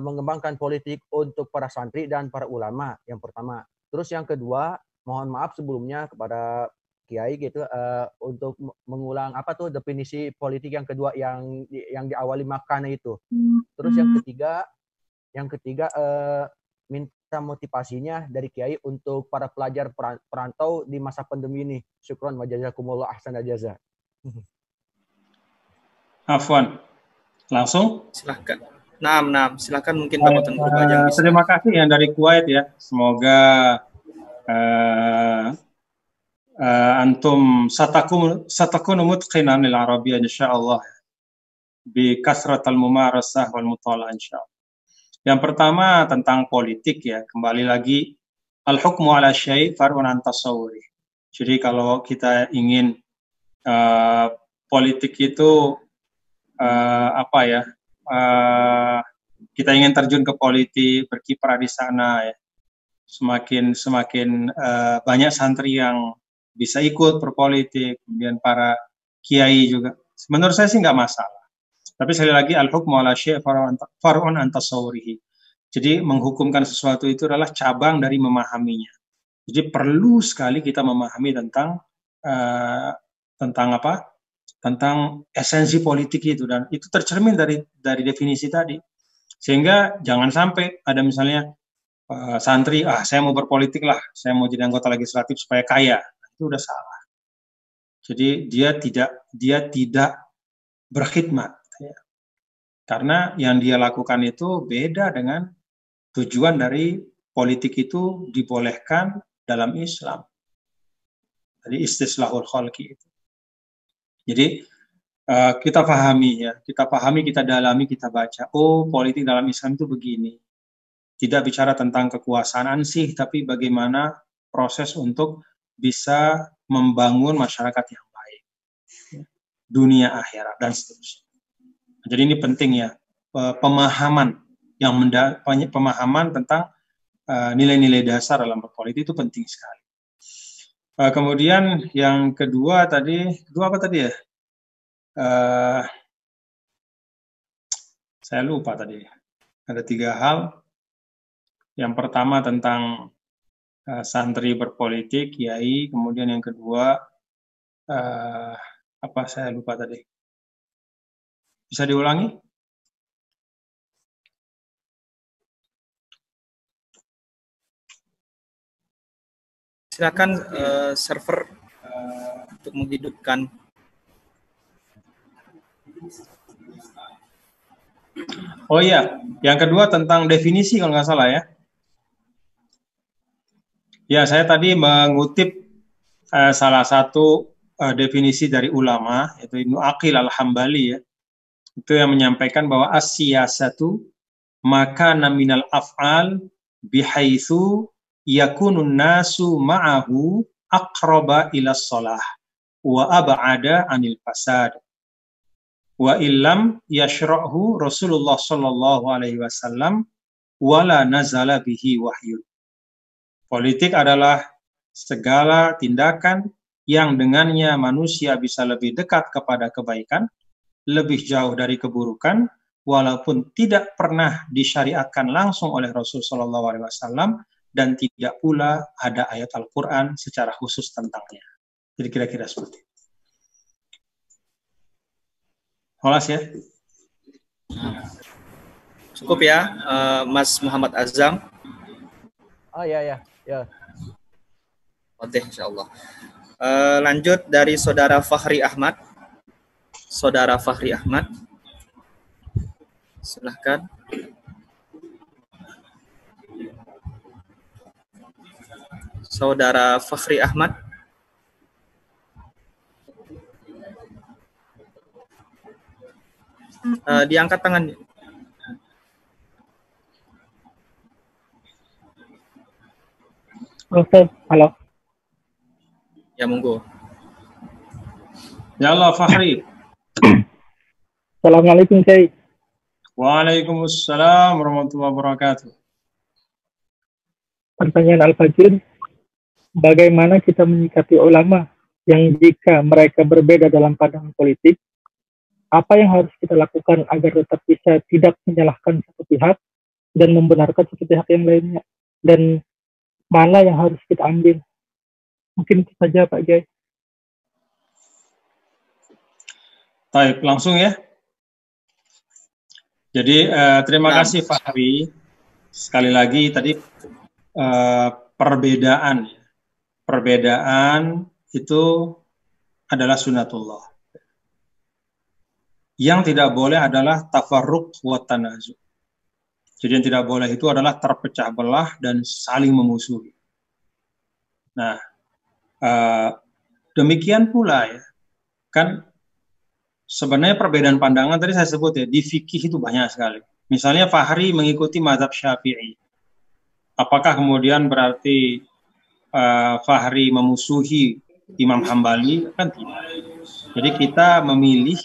mengembangkan politik untuk para santri dan para ulama, yang pertama. Terus yang kedua, mohon maaf sebelumnya kepada Kiai gitu untuk mengulang apa tuh definisi politik yang kedua yang diawali makan itu. Terus yang ketiga minta motivasinya dari Kiai untuk para pelajar perantau di masa pandemi ini. Syukron wa jazakumullah ahsanal jaza. Afwan. Langsung? Silakan. Nah, silakan mungkin Bapak Tuan Guru Bajang bisa. Terima kasih yang dari Kuwait ya. Semoga antum satakunu mutqinan lil arabiyyah insyaallah bi kasratal mumarasah wal mutalaah insyaallah. Yang pertama tentang politik ya, kembali lagi al hukmu ala syai' far'un an tasawwuri. Jadi kalau kita ingin politik itu kita ingin terjun ke politik, berkiprah di sana ya. Semakin banyak santri yang bisa ikut berpolitik, kemudian para kiai juga. Menurut saya sih nggak masalah. Tapi sekali lagi al-hukmu ala syai' far'un an tasawwurihi. Jadi menghukumkan sesuatu itu adalah cabang dari memahaminya. Jadi perlu sekali kita memahami tentang tentang esensi politik itu, dan itu tercermin dari definisi tadi. Sehingga jangan sampai ada misalnya santri, saya mau berpolitik lah, saya mau jadi anggota legislatif supaya kaya. Itu udah salah. Jadi dia tidak berkhidmat ya. Karena yang dia lakukan itu beda dengan tujuan dari politik itu dibolehkan dalam Islam. Jadi istislahul khalqi itu. Jadi kita pahami ya, kita dalami, kita baca. Oh, politik dalam Islam itu begini. Tidak bicara tentang kekuasaan ansih, tapi bagaimana proses untuk bisa membangun masyarakat yang baik, dunia akhirat dan seterusnya. Jadi ini penting ya, pemahaman tentang nilai-nilai dasar dalam berpolitik itu penting sekali. Kemudian yang kedua apa tadi ya? Saya lupa tadi. Ada 3 hal. Yang pertama tentang santri berpolitik, kiai. Kemudian yang kedua, saya lupa tadi. Bisa diulangi? Silakan server untuk menghidupkan. Oh iya, yang kedua tentang definisi kalau nggak salah ya. Ya, saya tadi mengutip salah satu definisi dari ulama, yaitu Ibnu Aqil Al-Hambali ya. Itu yang menyampaikan bahwa as-siyasatu makana minal af'al bihaitsu yakunun nasu ma'ahu aqraba ila shalah wa ab'ada anil fasad. Wa illam yashra'hu Rasulullah sallallahu alaihi wasallam wala nazala bihi wahyu. Politik adalah segala tindakan yang dengannya manusia bisa lebih dekat kepada kebaikan, lebih jauh dari keburukan, walaupun tidak pernah disyariatkan langsung oleh Rasul Shallallahu Alaihi Wasallam dan tidak pula ada ayat Al-Quran secara khusus tentangnya. Jadi kira-kira seperti itu. Holas ya? Cukup ya, Mas Muhammad Azam. Oh ya. Oke, insyaallah. Lanjut dari Saudara Fahri Ahmad. Saudara Fahri Ahmad, silahkan. Saudara Fahri Ahmad. Diangkat tangan. Oke, halo. Ya, monggo. Ya Allah, Fahri. Assalamualaikum, Kiai. Waalaikumsalam warahmatullahi wabarakatuh. Pertanyaan Al-Fajir, bagaimana kita menyikapi ulama yang jika mereka berbeda dalam pandangan politik, apa yang harus kita lakukan agar tetap bisa tidak menyalahkan satu pihak dan membenarkan satu pihak yang lainnya? Dan mana yang harus kita ambil? Mungkin itu saja, Pak Kiai. Baik, langsung ya. Jadi terima kasih Fahri. Sekali lagi tadi perbedaan itu adalah sunnatullah. Yang tidak boleh adalah tafarruq wa tanazu'. Jadi yang tidak boleh itu adalah terpecah belah dan saling memusuhi. Nah, demikian pula ya, kan sebenarnya perbedaan pandangan tadi saya sebut ya, di fikih itu banyak sekali. Misalnya Fahri mengikuti mazhab Syafi'i. Apakah kemudian berarti Fahri memusuhi Imam Hambali? Kan tidak. Jadi kita memilih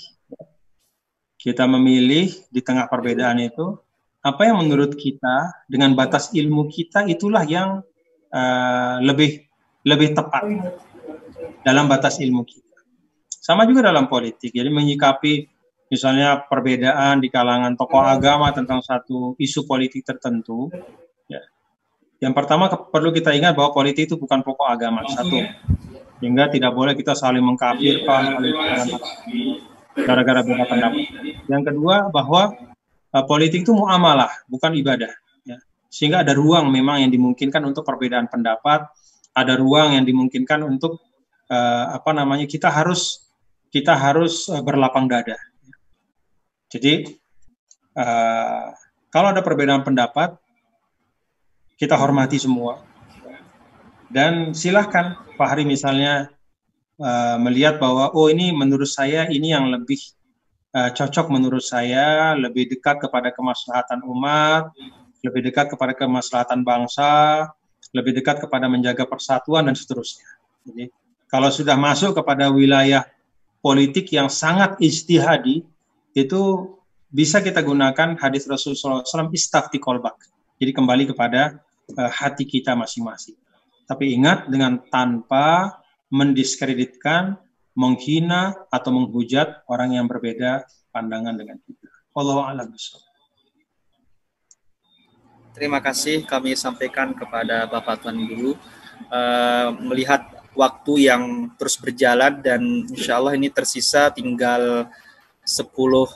di tengah perbedaan itu, apa yang menurut kita dengan batas ilmu kita itulah yang lebih tepat dalam batas ilmu kita. Sama juga dalam politik. Jadi menyikapi misalnya perbedaan di kalangan tokoh agama tentang satu isu politik tertentu. Ya. Yang pertama perlu kita ingat bahwa politik itu bukan pokok agama. Satu, sehingga tidak boleh kita saling mengkafirkan gara-gara beda pendapat. Yang kedua, bahwa politik itu muamalah, bukan ibadah. Ya. Sehingga ada ruang memang yang dimungkinkan untuk perbedaan pendapat, ada ruang yang dimungkinkan untuk kita harus berlapang dada. Jadi kalau ada perbedaan pendapat, kita hormati semua. Dan silahkan Fahri misalnya melihat bahwa ini menurut saya ini yang lebih cocok menurut saya, lebih dekat kepada kemaslahatan umat, lebih dekat kepada kemaslahatan bangsa, lebih dekat kepada menjaga persatuan dan seterusnya. Jadi kalau sudah masuk kepada wilayah politik yang sangat ijtihadi, itu bisa kita gunakan hadis Rasulullah SAW, istafti kolbak. Jadi kembali kepada hati kita masing-masing. Tapi ingat, dengan tanpa mendiskreditkan, menghina, atau menghujat orang yang berbeda pandangan dengan kita. Wallahu a'lam bishawab. Terima kasih kami sampaikan kepada Bapak Tuan Guru. Melihat waktu yang terus berjalan dan insya Allah ini tersisa tinggal 10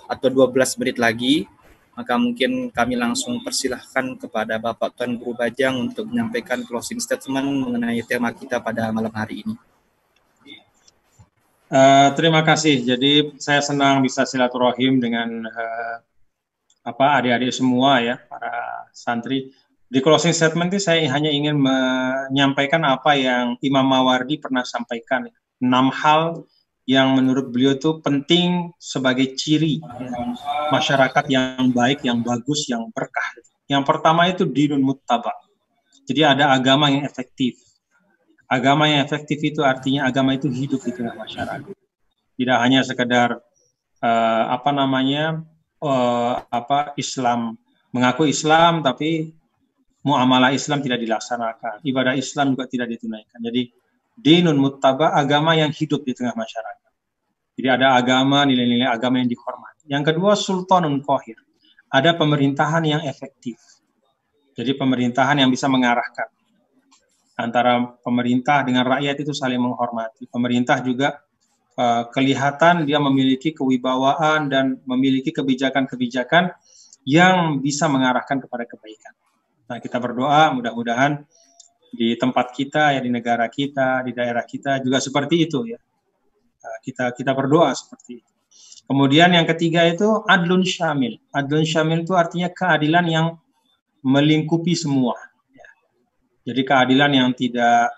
atau 12 menit lagi, maka mungkin kami langsung persilahkan kepada Bapak Tuan Guru Bajang untuk menyampaikan closing statement mengenai tema kita pada malam hari ini. Terima kasih. Jadi saya senang bisa silaturahim dengan adik-adik semua ya, para santri. Di closing statement itu saya hanya ingin menyampaikan apa yang Imam Mawardi pernah sampaikan. 6 hal yang menurut beliau itu penting sebagai ciri ya, masyarakat yang baik, yang bagus, yang berkah. Yang pertama itu dinun muttaba. Jadi ada agama yang efektif. Agama yang efektif itu artinya agama itu hidup di tengah masyarakat. Tidak hanya sekedar Islam, mengaku Islam tapi muamalah Islam tidak dilaksanakan, ibadah Islam juga tidak ditunaikan. Jadi dinun muttaba, agama yang hidup di tengah masyarakat. Jadi ada agama, nilai-nilai agama yang dihormati. Yang kedua, sultanun qahir, ada pemerintahan yang efektif. Jadi pemerintahan yang bisa mengarahkan antara pemerintah dengan rakyat itu saling menghormati. Pemerintah juga kelihatan dia memiliki kewibawaan dan memiliki kebijakan-kebijakan yang bisa mengarahkan kepada kebaikan. Nah, kita berdoa mudah-mudahan di tempat kita, ya di negara kita, di daerah kita juga seperti itu ya. Kita berdoa seperti itu. Kemudian yang ketiga itu adlun syamil. Adlun syamil itu artinya keadilan yang melingkupi semua. Ya. Jadi keadilan yang tidak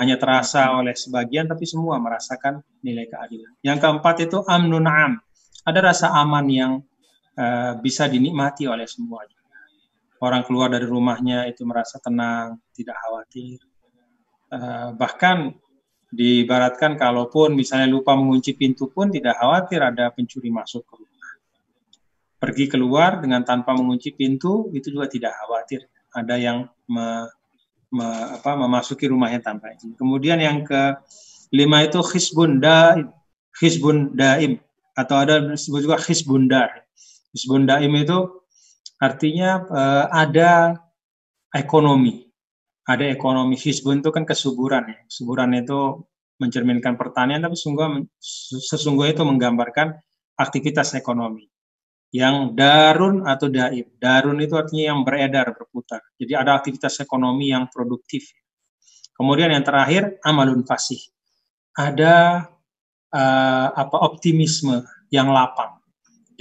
hanya terasa oleh sebagian, tapi semua merasakan nilai keadilan. Yang keempat itu amnun am. Ada rasa aman yang bisa dinikmati oleh semuanya. Orang keluar dari rumahnya itu merasa tenang, tidak khawatir. Bahkan diibaratkan kalaupun misalnya lupa mengunci pintu pun tidak khawatir ada pencuri masuk ke rumah. Pergi keluar dengan tanpa mengunci pintu itu juga tidak khawatir ada yang memasuki rumahnya tanpa izin. Kemudian yang kelima itu hizbun daim atau ada disebut juga hizbun dar. Hizbun daim itu artinya ada ekonomi. Ada ekonomi. Hizbun itu kan kesuburan ya. Kesuburan itu mencerminkan pertanian, tapi sesungguhnya itu menggambarkan aktivitas ekonomi. Yang darun atau daim. Darun itu artinya yang beredar, berputar. Jadi ada aktivitas ekonomi yang produktif. Kemudian yang terakhir, amalun fasih. Ada optimisme yang lapang.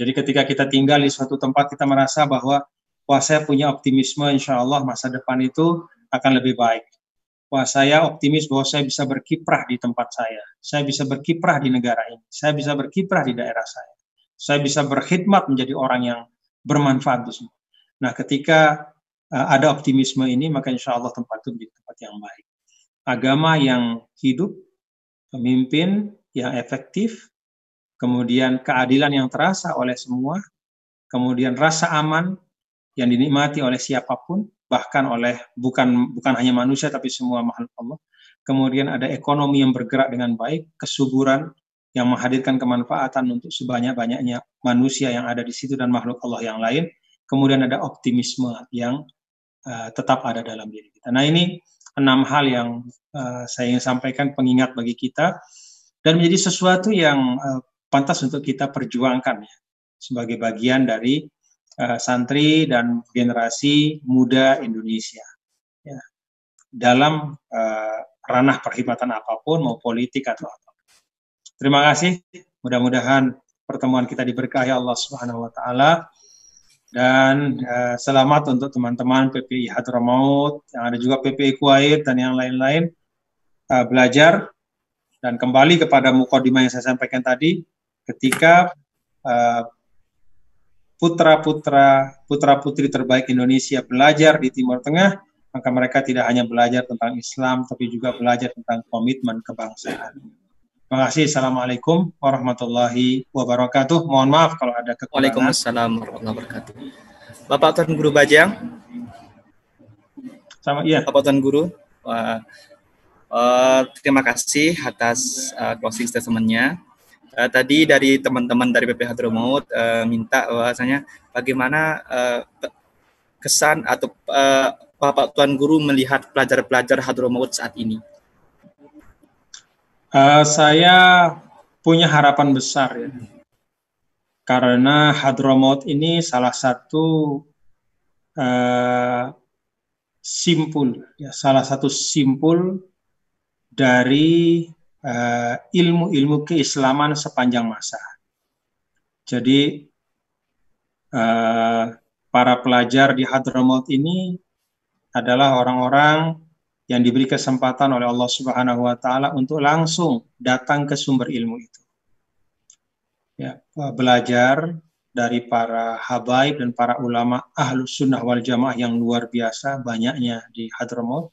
Jadi ketika kita tinggal di suatu tempat, kita merasa bahwa wah, saya punya optimisme, insya Allah masa depan itu akan lebih baik. Wah, saya optimis bahwa saya bisa berkiprah di tempat saya bisa berkiprah di negara ini, saya bisa berkiprah di daerah saya bisa berkhidmat menjadi orang yang bermanfaat di semua. Nah, ketika ada optimisme ini, maka insya Allah tempat itu menjadi tempat yang baik. Agama yang hidup, pemimpin yang efektif, kemudian keadilan yang terasa oleh semua, kemudian rasa aman yang dinikmati oleh siapapun, bahkan oleh bukan hanya manusia tapi semua makhluk Allah. Kemudian ada ekonomi yang bergerak dengan baik, kesuburan yang menghadirkan kemanfaatan untuk sebanyak-banyaknya manusia yang ada di situ dan makhluk Allah yang lain. Kemudian ada optimisme yang tetap ada dalam diri kita. Nah, ini 6 hal yang saya ingin sampaikan pengingat bagi kita dan menjadi sesuatu yang pantas untuk kita perjuangkan ya, sebagai bagian dari santri dan generasi muda Indonesia ya, dalam ranah perkhidmatan apapun, mau politik atau apa. Terima kasih. Mudah-mudahan pertemuan kita diberkahi Allah Subhanahu wa taala dan selamat untuk teman-teman PPI Hadramaut, yang ada juga PPI Kuwait dan yang lain-lain belajar dan kembali kepada mukadimah yang saya sampaikan tadi. Ketika putra-putri terbaik Indonesia belajar di Timur Tengah, maka mereka tidak hanya belajar tentang Islam, tapi juga belajar tentang komitmen kebangsaan. Terima kasih. Assalamualaikum warahmatullahi wabarakatuh. Mohon maaf kalau ada kekurangan. Waalaikumsalam warahmatullahi wabarakatuh. Bapak Tuan Guru Bajang. Iya. Bapak Tuan Guru, terima kasih atas closing statement-nya. Tadi dari teman-teman dari PPI Hadramaut minta bahwasanya bagaimana kesan atau Bapak Tuan Guru melihat pelajar-pelajar Hadramaut saat ini. Saya punya harapan besar ya, karena Hadramaut ini salah satu salah satu simpul dari ilmu-ilmu keislaman sepanjang masa. Jadi para pelajar di Hadramaut ini adalah orang-orang yang diberi kesempatan oleh Allah Subhanahu wa taala untuk langsung datang ke sumber ilmu itu. Ya, belajar dari para habaib dan para ulama ahlus sunnah wal jamaah yang luar biasa banyaknya di Hadramaut.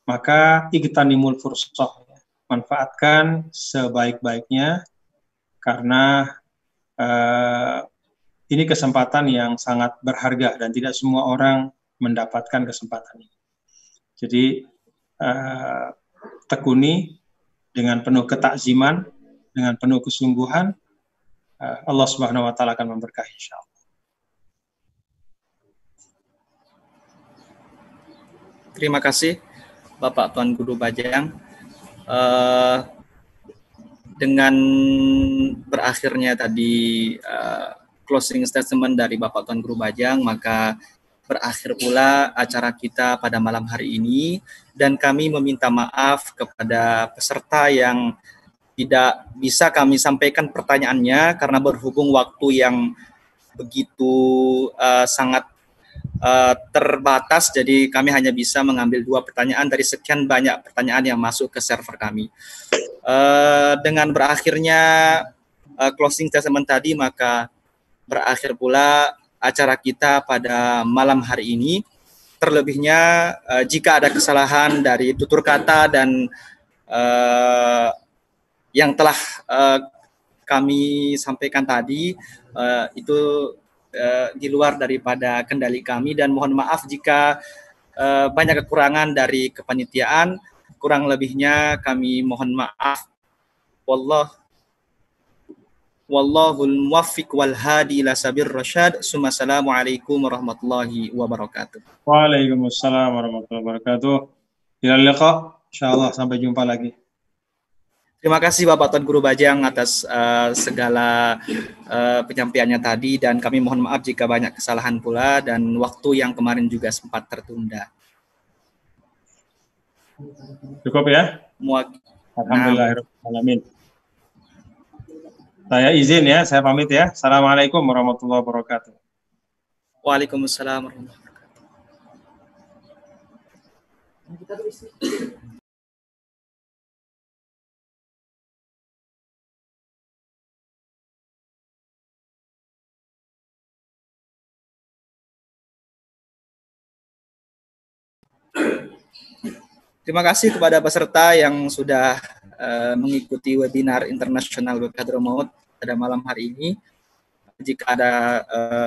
Maka igtanimul fursah, manfaatkan sebaik-baiknya, karena ini kesempatan yang sangat berharga dan tidak semua orang mendapatkan kesempatan ini. Jadi tekuni dengan penuh ketakziman, dengan penuh kesungguhan, Allah Subhanahu wa taala akan memberkahi insyaallah. Terima kasih Bapak Tuan Guru Bajang. Dengan berakhirnya tadi closing statement dari Bapak Tuan Guru Bajang, maka berakhir pula acara kita pada malam hari ini, dan kami meminta maaf kepada peserta yang tidak bisa kami sampaikan pertanyaannya karena berhubung waktu yang begitu sangat terbatas, jadi kami hanya bisa mengambil 2 pertanyaan dari sekian banyak pertanyaan yang masuk ke server kami. Dengan berakhirnya closing statement tadi, maka berakhir pula acara kita pada malam hari ini. Terlebihnya jika ada kesalahan dari tutur kata dan yang telah kami sampaikan tadi, itu di luar daripada kendali kami, dan mohon maaf jika banyak kekurangan dari kepanitiaan. Kurang lebihnya kami mohon maaf. Wallahul muwaffiq wal hadi ila sabir rasyad. Assalamualaikum warahmatullahi wabarakatuh. Waalaikumsalam warahmatullahi wabarakatuh. Ilal liqa, insyaallah sampai jumpa lagi. Terima kasih Bapak Tuan Guru Bajang atas segala penyampaiannya tadi, dan kami mohon maaf jika banyak kesalahan pula dan waktu yang kemarin juga sempat tertunda. Cukup ya? Alhamdulillahirrahmanirrahim. Saya izin ya, saya pamit ya. Assalamualaikum warahmatullahi wabarakatuh. Waalaikumsalam warahmatullahi wabarakatuh. Terima kasih kepada peserta yang sudah mengikuti webinar internasional WP Hadramaut pada malam hari ini. Jika ada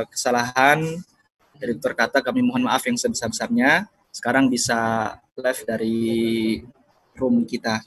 kesalahan dari tutur kata, kami mohon maaf yang sebesar-besarnya. Sekarang bisa live dari room kita.